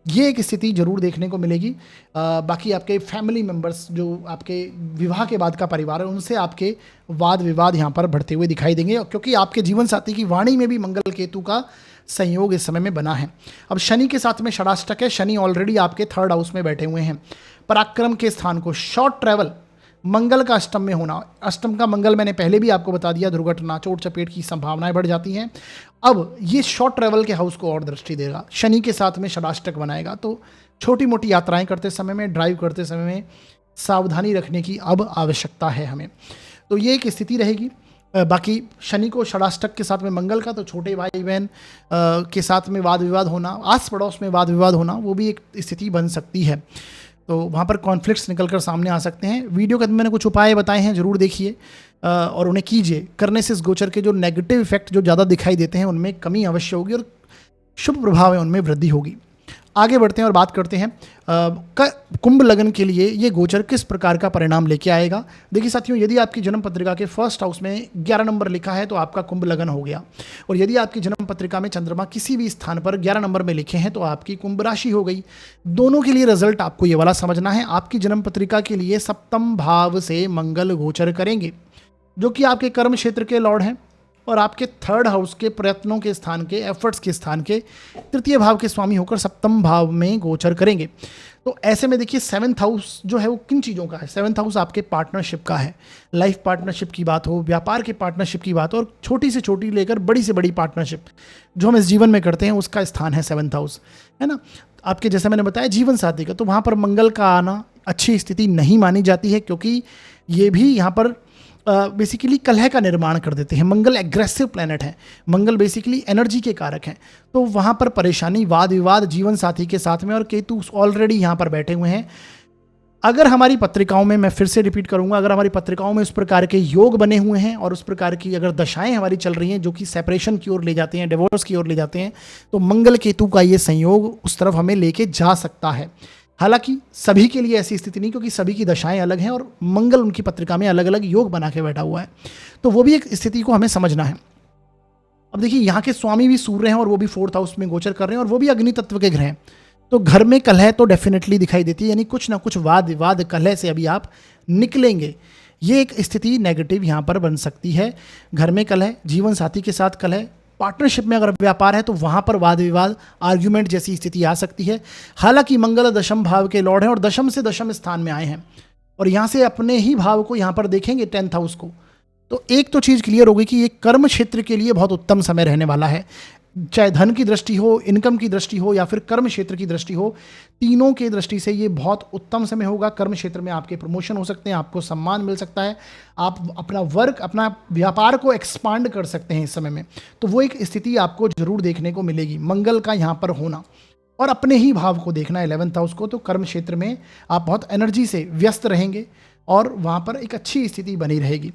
ये एक स्थिति जरूर देखने को मिलेगी। बाकी आपके फैमिली मेंबर्स, जो आपके विवाह के बाद का परिवार है, उनसे आपके वाद विवाद यहाँ पर बढ़ते हुए दिखाई देंगे, क्योंकि आपके जीवन साथी की वाणी में भी मंगल केतु का संयोग इस समय में बना है। अब शनि के साथ में षडाष्टक है, शनि ऑलरेडी आपके 3rd हाउस में बैठे हुए हैं। पराक्रम के स्थान को, शॉर्ट ट्रैवल, मंगल का अष्टम में होना, अष्टम का मंगल मैंने पहले भी आपको बता दिया, दुर्घटना, चोट चपेट की संभावनाएं बढ़ जाती हैं। अब ये शॉर्ट ट्रैवल के हाउस को और दृष्टि देगा, शनि के साथ में षडाष्टक बनाएगा, तो छोटी मोटी यात्राएं करते समय में, ड्राइव करते समय में सावधानी रखने की अब आवश्यकता है हमें। तो ये एक स्थिति रहेगी। बाकी शनि को षडाष्टक के साथ में मंगल का, तो छोटे भाई बहन के साथ में वाद विवाद होना, आस पड़ोस में वाद विवाद होना, वो भी एक स्थिति बन सकती है। तो वहाँ पर कॉन्फ्लिक्ट्स निकल कर सामने आ सकते हैं। वीडियो के अंदर मैंने कुछ उपाय बताए हैं, ज़रूर देखिए और उन्हें कीजिए। करने से इस गोचर के जो नेगेटिव इफेक्ट जो ज़्यादा दिखाई देते हैं उनमें कमी अवश्य होगी और शुभ प्रभाव है उनमें वृद्धि होगी। आगे बढ़ते हैं और बात करते हैं कुंभ लग्न के लिए ये गोचर किस प्रकार का परिणाम लेके आएगा। देखिए साथियों, यदि आपकी जन्म पत्रिका के 1st हाउस में 11 नंबर लिखा है तो आपका कुंभ लग्न हो गया, और यदि आपकी जन्म पत्रिका में चंद्रमा किसी भी स्थान पर 11 नंबर में लिखे हैं तो आपकी कुंभ राशि हो गई। दोनों के लिए रिजल्ट आपको ये वाला समझना है। आपकी जन्म पत्रिका के लिए 7th भाव से मंगल गोचर करेंगे, जो कि आपके कर्म क्षेत्र के लॉर्ड हैं, और आपके 3rd हाउस के प्रयत्नों के स्थान के, एफर्ट्स के स्थान के 3य भाव के स्वामी होकर 7th भाव में गोचर करेंगे। तो ऐसे में देखिए 7th हाउस जो है वो किन चीज़ों का है। 7th हाउस आपके पार्टनरशिप का है, लाइफ पार्टनरशिप की बात हो, व्यापार के पार्टनरशिप की बात हो, और छोटी से छोटी लेकर बड़ी से बड़ी पार्टनरशिप जो हम इस जीवन में करते हैं उसका स्थान है 7th हाउस, है ना। आपके जैसे मैंने बताया जीवन साथी का, तो वहाँ पर मंगल का आना अच्छी स्थिति नहीं मानी जाती है, क्योंकि ये भी यहाँ पर बेसिकली कलह का निर्माण कर देते हैं। मंगल एग्रेसिव प्लैनेट है, मंगल बेसिकली एनर्जी के कारक हैं, तो वहाँ पर परेशानी, वाद विवाद जीवन साथी के साथ में, और केतु ऑलरेडी यहाँ पर बैठे हुए हैं। अगर हमारी पत्रिकाओं में, मैं फिर से रिपीट करूंगा, अगर हमारी पत्रिकाओं में उस प्रकार के योग बने हुए हैं और उस प्रकार की अगर दशाएं हमारी चल रही हैं जो कि सेपरेशन की ओर ले जाते हैं, डिवोर्स की ओर ले जाते हैं, तो मंगल केतु का ये संयोग उस तरफ हमें लेके जा सकता है। हालांकि सभी के लिए ऐसी स्थिति नहीं, क्योंकि सभी की दशाएं अलग हैं और मंगल उनकी पत्रिका में अलग अलग योग बना के बैठा हुआ है, तो वो भी एक स्थिति को हमें समझना है। अब देखिए, यहाँ के स्वामी भी सूर्य हैं और वो भी 4th हाउस में गोचर कर रहे हैं, और वो भी अग्नि तत्व के ग्रह हैं, तो घर में कलह तो डेफिनेटली दिखाई देती है, यानी कुछ ना कुछ वाद विवाद कलह से अभी आप निकलेंगे। ये एक स्थिति नेगेटिव यहाँ पर बन सकती है। घर में कलह, जीवन साथी के साथ कलह, पार्टनरशिप में अगर व्यापार है तो वहाँ पर वाद विवाद, आर्ग्यूमेंट जैसी स्थिति आ सकती है। हालांकि मंगल दशम भाव के लॉर्ड हैं और दशम से दशम स्थान में आए हैं और यहाँ से अपने ही भाव को यहाँ पर देखेंगे 10th हाउस को, तो एक तो चीज़ क्लियर होगी कि ये कर्म क्षेत्र के लिए बहुत उत्तम समय रहने वाला है। चाहे धन की दृष्टि हो, इनकम की दृष्टि हो या फिर कर्म क्षेत्र की दृष्टि हो, तीनों के दृष्टि से ये बहुत उत्तम समय होगा। कर्म क्षेत्र में आपके प्रमोशन हो सकते हैं, आपको सम्मान मिल सकता है, आप अपना वर्क, अपना व्यापार को एक्सपांड कर सकते हैं इस समय में। तो वो एक स्थिति आपको जरूर देखने को मिलेगी मंगल का यहाँ पर होना। और अपने ही भाव को देखना 11th हाउस को, तो कर्म क्षेत्र में आप बहुत एनर्जी से व्यस्त रहेंगे और वहाँ पर एक अच्छी स्थिति बनी रहेगी।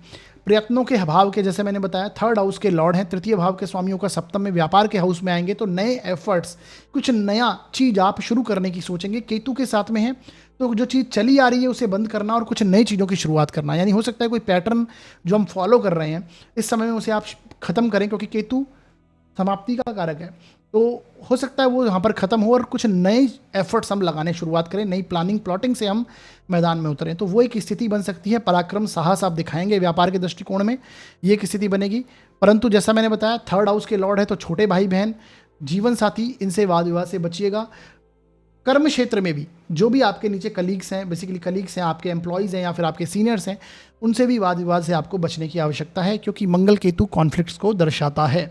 प्रयत्नों के भाव के, जैसे मैंने बताया, 3rd हाउस के लॉर्ड हैं, 3य भाव के स्वामियों का सप्तम में व्यापार के हाउस में आएंगे, तो नए एफर्ट्स, कुछ नया चीज़ आप शुरू करने की सोचेंगे। केतु के साथ में है तो जो चीज़ चली आ रही है उसे बंद करना और कुछ नई चीज़ों की शुरुआत करना, यानी हो सकता है कोई पैटर्न जो हम फॉलो कर रहे हैं इस समय में उसे आप खत्म करें, क्योंकि केतु समाप्ति का कारक है। तो हो सकता है वो यहाँ पर ख़त्म हो और कुछ नए एफर्ट्स हम लगाने शुरुआत करें, नई प्लानिंग प्लॉटिंग से हम मैदान में उतरें, तो वो एक स्थिति बन सकती है। पराक्रम साहस आप दिखाएंगे व्यापार के दृष्टिकोण में, ये एक स्थिति बनेगी। परंतु जैसा मैंने बताया 3rd हाउस के लॉर्ड है, तो छोटे भाई बहन, जीवन साथी, इनसे वाद विवाद से बचिएगा। कर्म क्षेत्र में भी जो भी आपके नीचे कलीग्स हैं, बेसिकली कलीग्स हैं, आपके एम्प्लॉयज़ हैं या फिर आपके सीनियर्स हैं, उनसे भी वाद विवाद से आपको बचने की आवश्यकता है, क्योंकि मंगल केतु कॉन्फ्लिक्ट्स को दर्शाता है।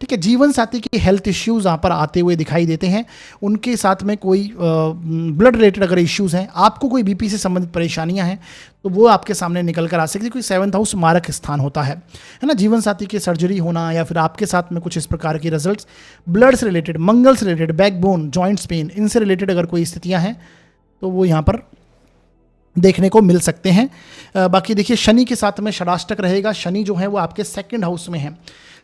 ठीक है, जीवन साथी के हेल्थ इश्यूज़ यहाँ पर आते हुए दिखाई देते हैं। उनके साथ में कोई ब्लड रिलेटेड अगर इश्यूज़ हैं, आपको कोई बीपी से संबंधित परेशानियां हैं, तो वो आपके सामने निकल कर आ सकती है, क्योंकि 7th हाउस मारक स्थान होता है ना। जीवन साथी के सर्जरी होना या फिर आपके साथ में कुछ इस प्रकार की रिजल्ट्स, ब्लड से रिलेटेड, मंगल से रिलेटेड, बैकबोन, जॉइंट्स पेन, इनसे रिलेटेड अगर कोई स्थितियाँ हैं तो वो यहाँ पर देखने को मिल सकते हैं। बाकी देखिए, शनि के साथ में षडाष्टक रहेगा। शनि जो है वो आपके 2nd हाउस में है।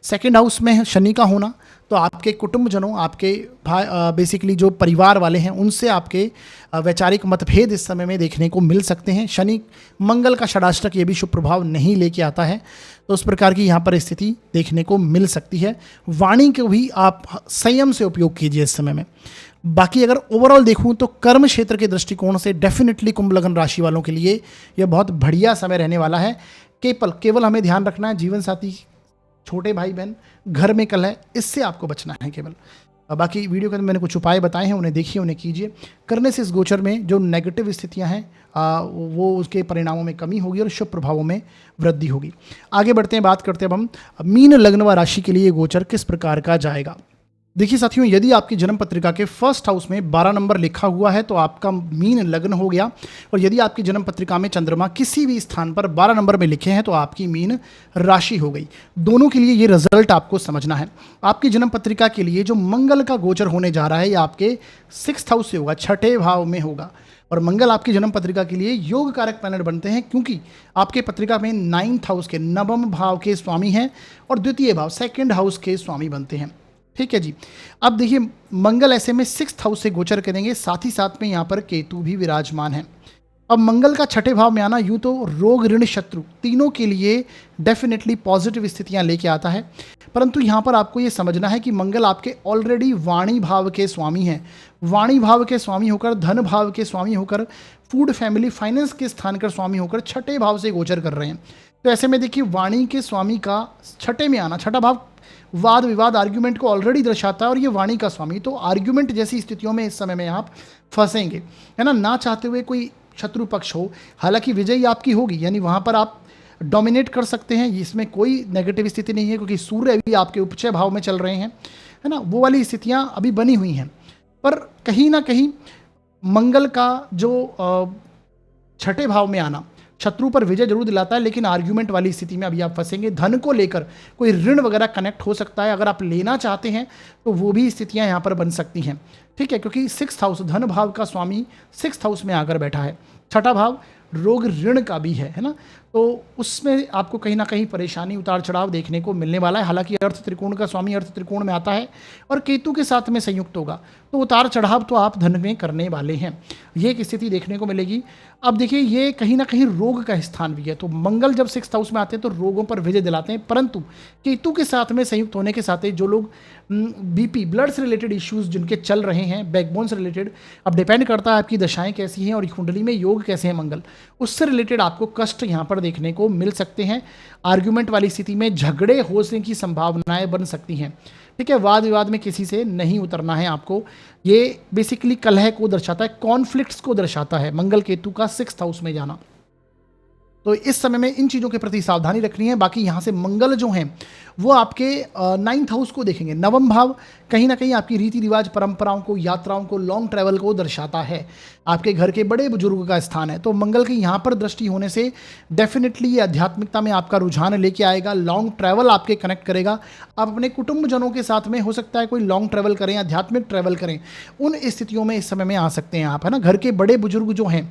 2nd हाउस में शनि का होना, तो आपके कुटुंबजनों, आपके भाई, बेसिकली जो परिवार वाले हैं, उनसे आपके वैचारिक मतभेद इस समय में देखने को मिल सकते हैं। शनि मंगल का षडाष्टक ये भी शुभ प्रभाव नहीं लेके आता है, तो उस प्रकार की यहाँ पर स्थिति देखने को मिल सकती है। वाणी को भी आप संयम से उपयोग कीजिए इस समय में। बाकी अगर ओवरऑल देखूं तो कर्म क्षेत्र के दृष्टिकोण से डेफिनेटली कुंभ लग्न राशि वालों के लिए यह बहुत बढ़िया समय रहने वाला है। केवल हमें ध्यान रखना है जीवन साथी, छोटे भाई बहन, घर में कलह, इससे आपको बचना है केवल। बाकी वीडियो के अंदर मैंने कुछ उपाय बताए हैं, उन्हें देखिए, उन्हें कीजिए। करने से इस गोचर में जो नेगेटिव स्थितियां हैं वो उसके परिणामों में कमी होगी और शुभ प्रभावों में वृद्धि होगी। आगे बढ़ते हैं, बात करते हैं अब हम मीन लग्न व राशि के लिए गोचर किस प्रकार का जाएगा। देखिए साथियों, यदि आपकी जन्म पत्रिका के 1st हाउस में 12 नंबर लिखा हुआ है तो आपका मीन लग्न हो गया, और यदि आपकी जन्म पत्रिका में चंद्रमा किसी भी स्थान पर 12 नंबर में लिखे हैं तो आपकी मीन राशि हो गई। दोनों के लिए ये रिजल्ट आपको समझना है। आपकी जन्म पत्रिका के लिए जो मंगल का गोचर होने जा रहा है ये आपके 6th हाउस से होगा, 6ठे भाव में होगा, और मंगल आपकी जन्म पत्रिका के लिए योग कारक प्लैनेट बनते हैं, क्योंकि आपके पत्रिका में 9th हाउस के, 9वें भाव के स्वामी हैं और द्वितीय भाव 2nd हाउस के स्वामी बनते हैं। ठीक है जी। अब देखिए, मंगल ऐसे में 6th हाउस से गोचर करेंगे, साथ ही साथ में यहाँ पर केतु भी विराजमान है। अब मंगल का 6ठे भाव में आना यूँ तो रोग, ऋण, शत्रु तीनों के लिए डेफिनेटली पॉजिटिव स्थितियाँ लेके आता है, परंतु यहाँ पर आपको ये समझना है कि मंगल आपके ऑलरेडी वाणी भाव के स्वामी हैं। वाणी भाव के स्वामी होकर, धन भाव के स्वामी होकर, फूड, फैमिली, फाइनेंस के स्थान कर स्वामी होकर 6ठे भाव से गोचर कर रहे हैं। तो ऐसे में देखिए, वाणी के स्वामी का 6ठे में आना, 6ठा भाव वाद विवाद, आर्ग्यूमेंट को ऑलरेडी दर्शाता है, और ये वाणी का स्वामी, तो आर्ग्यूमेंट जैसी स्थितियों में इस समय में आप फंसेंगे, है ना चाहते हुए कोई शत्रु पक्ष हो, हालांकि विजयी आपकी होगी, यानी वहाँ पर आप डोमिनेट कर सकते हैं, इसमें कोई नेगेटिव स्थिति नहीं है, क्योंकि सूर्य भी आपके उपचय भाव में चल रहे हैं, है ना, वो वाली स्थितियाँ अभी बनी हुई हैं। पर कहीं ना कहीं मंगल का जो 6ठे भाव में आना शत्रु पर विजय जरूर दिलाता है, लेकिन आर्ग्यूमेंट वाली स्थिति में अभी आप फंसेंगे। धन को लेकर कोई ऋण वगैरह कनेक्ट हो सकता है, अगर आप लेना चाहते हैं तो वो भी स्थितियां यहाँ पर बन सकती हैं। ठीक है, क्योंकि 6th हाउस, धन भाव का स्वामी 6th हाउस में आकर बैठा है। 6ठा भाव रोग ऋण का भी है ना, तो उसमें आपको कहीं ना कहीं परेशानी, उतार चढ़ाव देखने को मिलने वाला है। हालांकि अर्थ त्रिकोण का स्वामी अर्थ त्रिकोण में आता है और केतु के साथ में संयुक्त होगा, तो उतार चढ़ाव तो आप धन में करने वाले हैं, ये एक स्थिति देखने को मिलेगी। अब देखिए, ये कहीं ना कहीं रोग का स्थान भी है, तो मंगल जब 6th हाउस में आते हैं तो रोगों पर विजय दिलाते हैं, परंतु केतु के साथ में संयुक्त होने के साथ ही जो लोग बीपी, ब्लड से रिलेटेड इश्यूज जिनके चल रहे रहे हैं, बैकबोन से रिलेटेड। अब डिपेंड करता है आपकी दशाएं कैसी हैं और कुंडली में योग कैसे हैं मंगल, उससे रिलेटेड आपको कष्ट यहाँ पर देखने को मिल सकते हैं। आर्ग्यूमेंट वाली स्थिति में झगड़े होने की संभावनाएं बन सकती हैं। ठीक है, वाद विवाद में किसी से नहीं उतरना है आपको। ये बेसिकली कलह को दर्शाता है, कॉन्फ्लिक्ट्स को दर्शाता है मंगल केतु का 6th हाउस में जाना। तो इस समय में इन चीज़ों के प्रति सावधानी रखनी है। बाकी यहाँ से मंगल जो हैं वो आपके 9th हाउस को देखेंगे। नवम भाव कहीं ना कहीं आपकी रीति रिवाज, परंपराओं को, यात्राओं को, लॉन्ग ट्रैवल को दर्शाता है। आपके घर के बड़े बुजुर्ग का स्थान है, तो मंगल की यहाँ पर दृष्टि होने से डेफिनेटली ये आध्यात्मिकता में आपका रुझान लेके आएगा, लॉन्ग ट्रैवल आपके कनेक्ट करेगा। आप अपने कुटुंबजनों के साथ में हो सकता है कोई लॉन्ग ट्रैवल करें, आध्यात्मिक ट्रैवल करें, उन स्थितियों में इस समय में आ सकते हैं आप, है ना। घर के बड़े बुजुर्ग जो हैं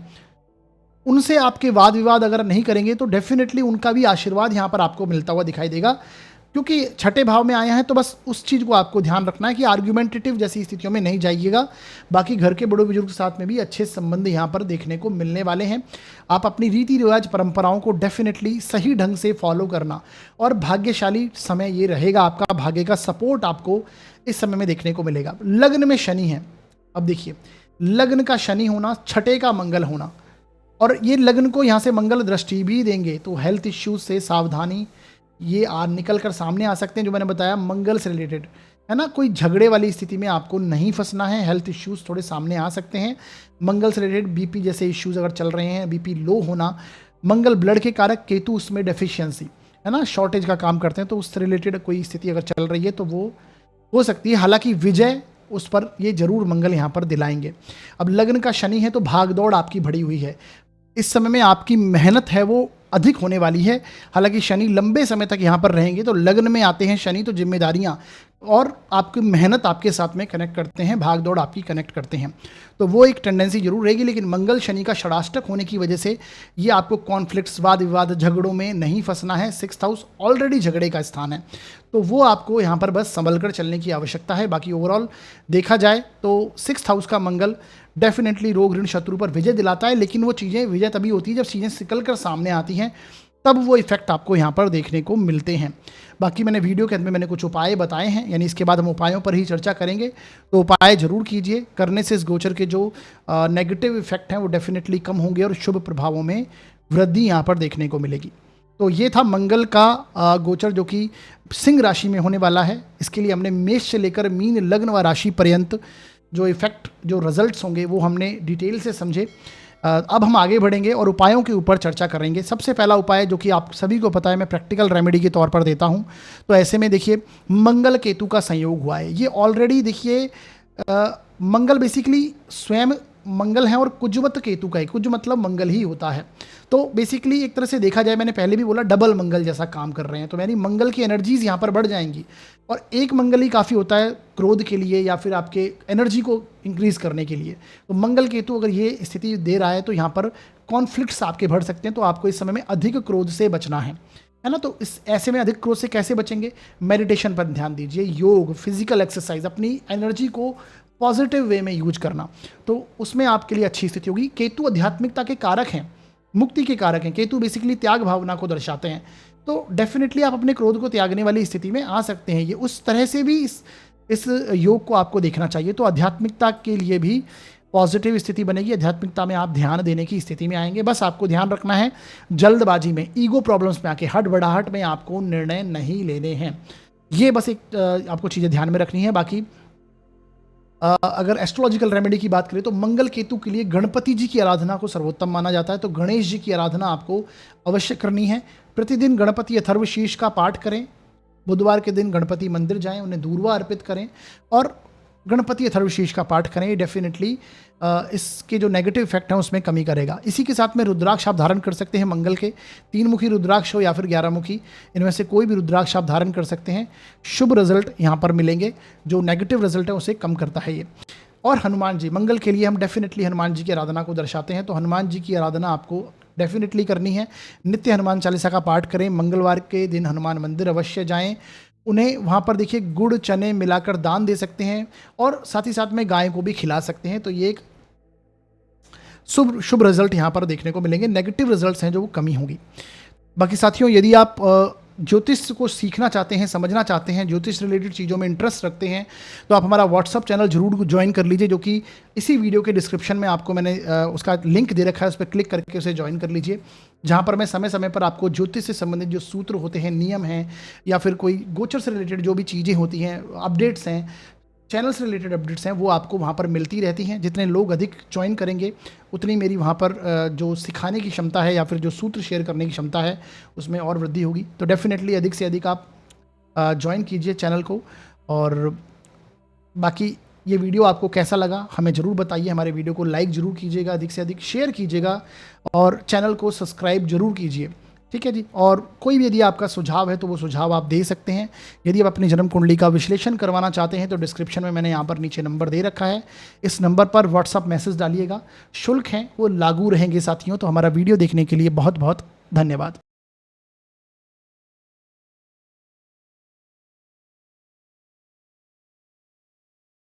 उनसे आपके वाद विवाद अगर नहीं करेंगे तो डेफिनेटली उनका भी आशीर्वाद यहाँ पर आपको मिलता हुआ दिखाई देगा, क्योंकि छठे भाव में आया है। तो बस उस चीज़ को आपको ध्यान रखना है कि आर्ग्यूमेंटेटिव जैसी स्थितियों में नहीं जाइएगा। बाकी घर के बड़े बुजुर्ग के साथ में भी अच्छे संबंध यहाँ पर देखने को मिलने वाले हैं। आप अपनी रीति रिवाज, परंपराओं को डेफिनेटली सही ढंग से फॉलो करना, और भाग्यशाली समय ये रहेगा आपका, भाग्य का सपोर्ट आपको इस समय में देखने को मिलेगा। लग्न में शनि है। अब देखिए, लग्न का शनि होना, छठे का मंगल होना, और ये लग्न को यहाँ से मंगल दृष्टि भी देंगे, तो हेल्थ इश्यूज से सावधानी ये निकल कर सामने आ सकते हैं, जो मैंने बताया मंगल से रिलेटेड, है ना। कोई झगड़े वाली स्थिति में आपको नहीं फंसना है, हेल्थ इश्यूज थोड़े सामने आ सकते हैं मंगल से रिलेटेड। बीपी जैसे इश्यूज अगर चल रहे हैं, बीपी लो होना, मंगल ब्लड के कारक, केतु उसमें डेफिशिएंसी, है ना, शॉर्टेज का काम करते हैं, तो उससे रिलेटेड कोई स्थिति अगर चल रही है तो वो हो सकती है। हालांकि विजय उस पर ये जरूर मंगल यहाँ पर दिलाएंगे। अब लग्न का शनि है तो भाग दौड़ आपकी बढ़ी हुई है, इस समय में आपकी मेहनत है वो अधिक होने वाली है। हालांकि शनि लंबे समय तक यहाँ पर रहेंगे, तो लग्न में आते हैं शनि, तो जिम्मेदारियाँ और आपकी मेहनत आपके साथ में कनेक्ट करते हैं, भाग दौड़ आपकी कनेक्ट करते हैं, तो वो एक टेंडेंसी जरूर रहेगी। लेकिन मंगल शनि का षडाष्टक होने की वजह से ये आपको कॉन्फ्लिक्ट्स, वाद विवाद, झगड़ों में नहीं फंसना है। 6th हाउस ऑलरेडी झगड़े का स्थान है, तो वो आपको यहाँ पर बस संभल कर चलने की आवश्यकता है। बाकी ओवरऑल देखा जाए तो 6th हाउस का मंगल डेफिनेटली रोग, ऋण, शत्रु पर विजय दिलाता है, लेकिन वो चीज़ें विजय तभी होती है जब चीज़ें निकल कर सामने आती हैं, तब वो इफेक्ट आपको यहाँ पर देखने को मिलते हैं। बाकी मैंने वीडियो के अंत में मैंने कुछ उपाय बताए हैं, यानी इसके बाद हम उपायों पर ही चर्चा करेंगे, तो उपाय जरूर कीजिए। करने से इस गोचर के जो नेगेटिव इफेक्ट हैं वो डेफिनेटली कम होंगे और शुभ प्रभावों में वृद्धि यहाँ पर देखने को मिलेगी। तो ये था मंगल का गोचर जो कि सिंह राशि में होने वाला है। इसके लिए हमने मेष से लेकर मीन, लग्न व राशि पर्यंत जो इफेक्ट, जो रिजल्ट्स होंगे वो हमने डिटेल से समझे। अब हम आगे बढ़ेंगे और उपायों के ऊपर चर्चा करेंगे। सबसे पहला उपाय जो कि आप सभी को पता है, मैं प्रैक्टिकल रेमेडी के तौर पर देता हूं। तो ऐसे में देखिए, मंगल केतु का संयोग हुआ है, ये ऑलरेडी देखिए मंगल बेसिकली स्वयं मंगल है और कुजवत केतु का है, कुज मतलब मंगल ही होता है। तो बेसिकली एक तरह से देखा जाए, मैंने पहले भी बोला डबल मंगल जैसा काम कर रहे हैं, तो यानी मंगल की एनर्जीज यहाँ पर बढ़ जाएंगी। और एक मंगल ही काफ़ी होता है क्रोध के लिए या फिर आपके एनर्जी को इंक्रीज करने के लिए। तो मंगल केतु अगर ये स्थिति दे रहा है तो यहाँ पर कॉन्फ्लिक्ट्स आपके बढ़ सकते हैं, तो आपको इस समय में अधिक क्रोध से बचना है ना। तो इस ऐसे में अधिक क्रोध से कैसे बचेंगे? मेडिटेशन पर ध्यान दीजिए, योग, फिजिकल एक्सरसाइज, अपनी एनर्जी को पॉजिटिव वे में यूज करना, तो उसमें आपके लिए अच्छी स्थिति होगी। केतु आध्यात्मिकता के कारक हैं, मुक्ति के कारक हैं। केतु बेसिकली त्याग भावना को दर्शाते हैं, तो डेफिनेटली आप अपने क्रोध को त्यागने वाली स्थिति में आ सकते हैं। ये उस तरह से भी इस योग को आपको देखना चाहिए। तो आध्यात्मिकता के लिए भी पॉजिटिव स्थिति बनेगी, आध्यात्मिकता में आप ध्यान देने की स्थिति में आएंगे। बस आपको ध्यान रखना है, जल्दबाजी में, ईगो प्रॉब्लम्स में आके, हड़बड़ाहट में आपको निर्णय नहीं लेने हैं। ये बस एक आपको चीज़ें ध्यान में रखनी है। बाकी अगर एस्ट्रोलॉजिकल रेमेडी की बात करें तो मंगल केतु के लिए गणपति जी की आराधना को सर्वोत्तम माना जाता है, तो गणेश जी की आराधना आपको अवश्य करनी है। प्रतिदिन गणपति अथर्वशीर्ष का पाठ करें, बुधवार के दिन गणपति मंदिर जाएं, उन्हें दूर्वा अर्पित करें और गणपति अथर्वशीर्ष का पाठ करें। डेफिनेटली इसके जो नेगेटिव इफेक्ट हैं उसमें कमी करेगा। इसी के साथ में रुद्राक्ष आप धारण कर सकते हैं मंगल के, 3 मुखी रुद्राक्ष हो या फिर 11 मुखी, इनमें से कोई भी रुद्राक्ष आप धारण कर सकते हैं। शुभ रिजल्ट यहाँ पर मिलेंगे, जो नेगेटिव रिजल्ट है उसे कम करता है ये। और हनुमान जी, मंगल के लिए हम डेफिनेटली हनुमान जी की आराधना को दर्शाते हैं, तो हनुमान जी की आराधना आपको डेफिनेटली करनी है। नित्य हनुमान चालीसा का पाठ करें, मंगलवार के दिन हनुमान मंदिर अवश्य जाएं, उन्हें वहाँ पर देखिए गुड़ चने मिलाकर दान दे सकते हैं और साथ ही साथ में गाय को भी खिला सकते हैं। तो ये एक शुभ रिजल्ट यहाँ पर देखने को मिलेंगे। नेगेटिव रिजल्ट्स हैं जो वो कमी होंगी। बाकी साथियों, यदि आप ज्योतिष को सीखना चाहते हैं, समझना चाहते हैं, ज्योतिष रिलेटेड चीज़ों में इंटरेस्ट रखते हैं, तो आप हमारा व्हाट्सअप चैनल जरूर ज्वाइन कर लीजिए, जो कि इसी वीडियो के डिस्क्रिप्शन में आपको मैंने उसका लिंक दे रखा है, उस पर क्लिक करके उसे ज्वाइन कर लीजिए, जहाँ पर मैं समय समय पर आपको ज्योतिष से संबंधित जो सूत्र होते हैं, नियम हैं, या फिर कोई गोचर से रिलेटेड जो भी चीज़ें होती हैं, अपडेट्स हैं, चैनल से रिलेटेड अपडेट्स हैं, वो आपको वहाँ पर मिलती रहती हैं। जितने लोग अधिक ज्वाइन करेंगे उतनी मेरी वहाँ पर जो सिखाने की क्षमता है या फिर जो सूत्र शेयर करने की क्षमता है उसमें और वृद्धि होगी। तो डेफिनेटली अधिक से अधिक आप ज्वाइन कीजिए चैनल को। और बाकी ये वीडियो आपको कैसा लगा हमें ज़रूर बताइए। हमारे वीडियो को लाइक ज़रूर कीजिएगा, अधिक से अधिक शेयर कीजिएगा और चैनल को सब्सक्राइब ज़रूर कीजिए, ठीक है जी। और कोई भी यदि आपका सुझाव है तो वो सुझाव आप दे सकते हैं। यदि आप अपनी जन्म कुंडली का विश्लेषण करवाना चाहते हैं तो डिस्क्रिप्शन में मैंने यहाँ पर नीचे नंबर दे रखा है, इस नंबर पर व्हाट्सअप मैसेज डालिएगा। शुल्क हैं वो लागू रहेंगे साथियों। तो हमारा वीडियो देखने के लिए बहुत बहुत धन्यवाद।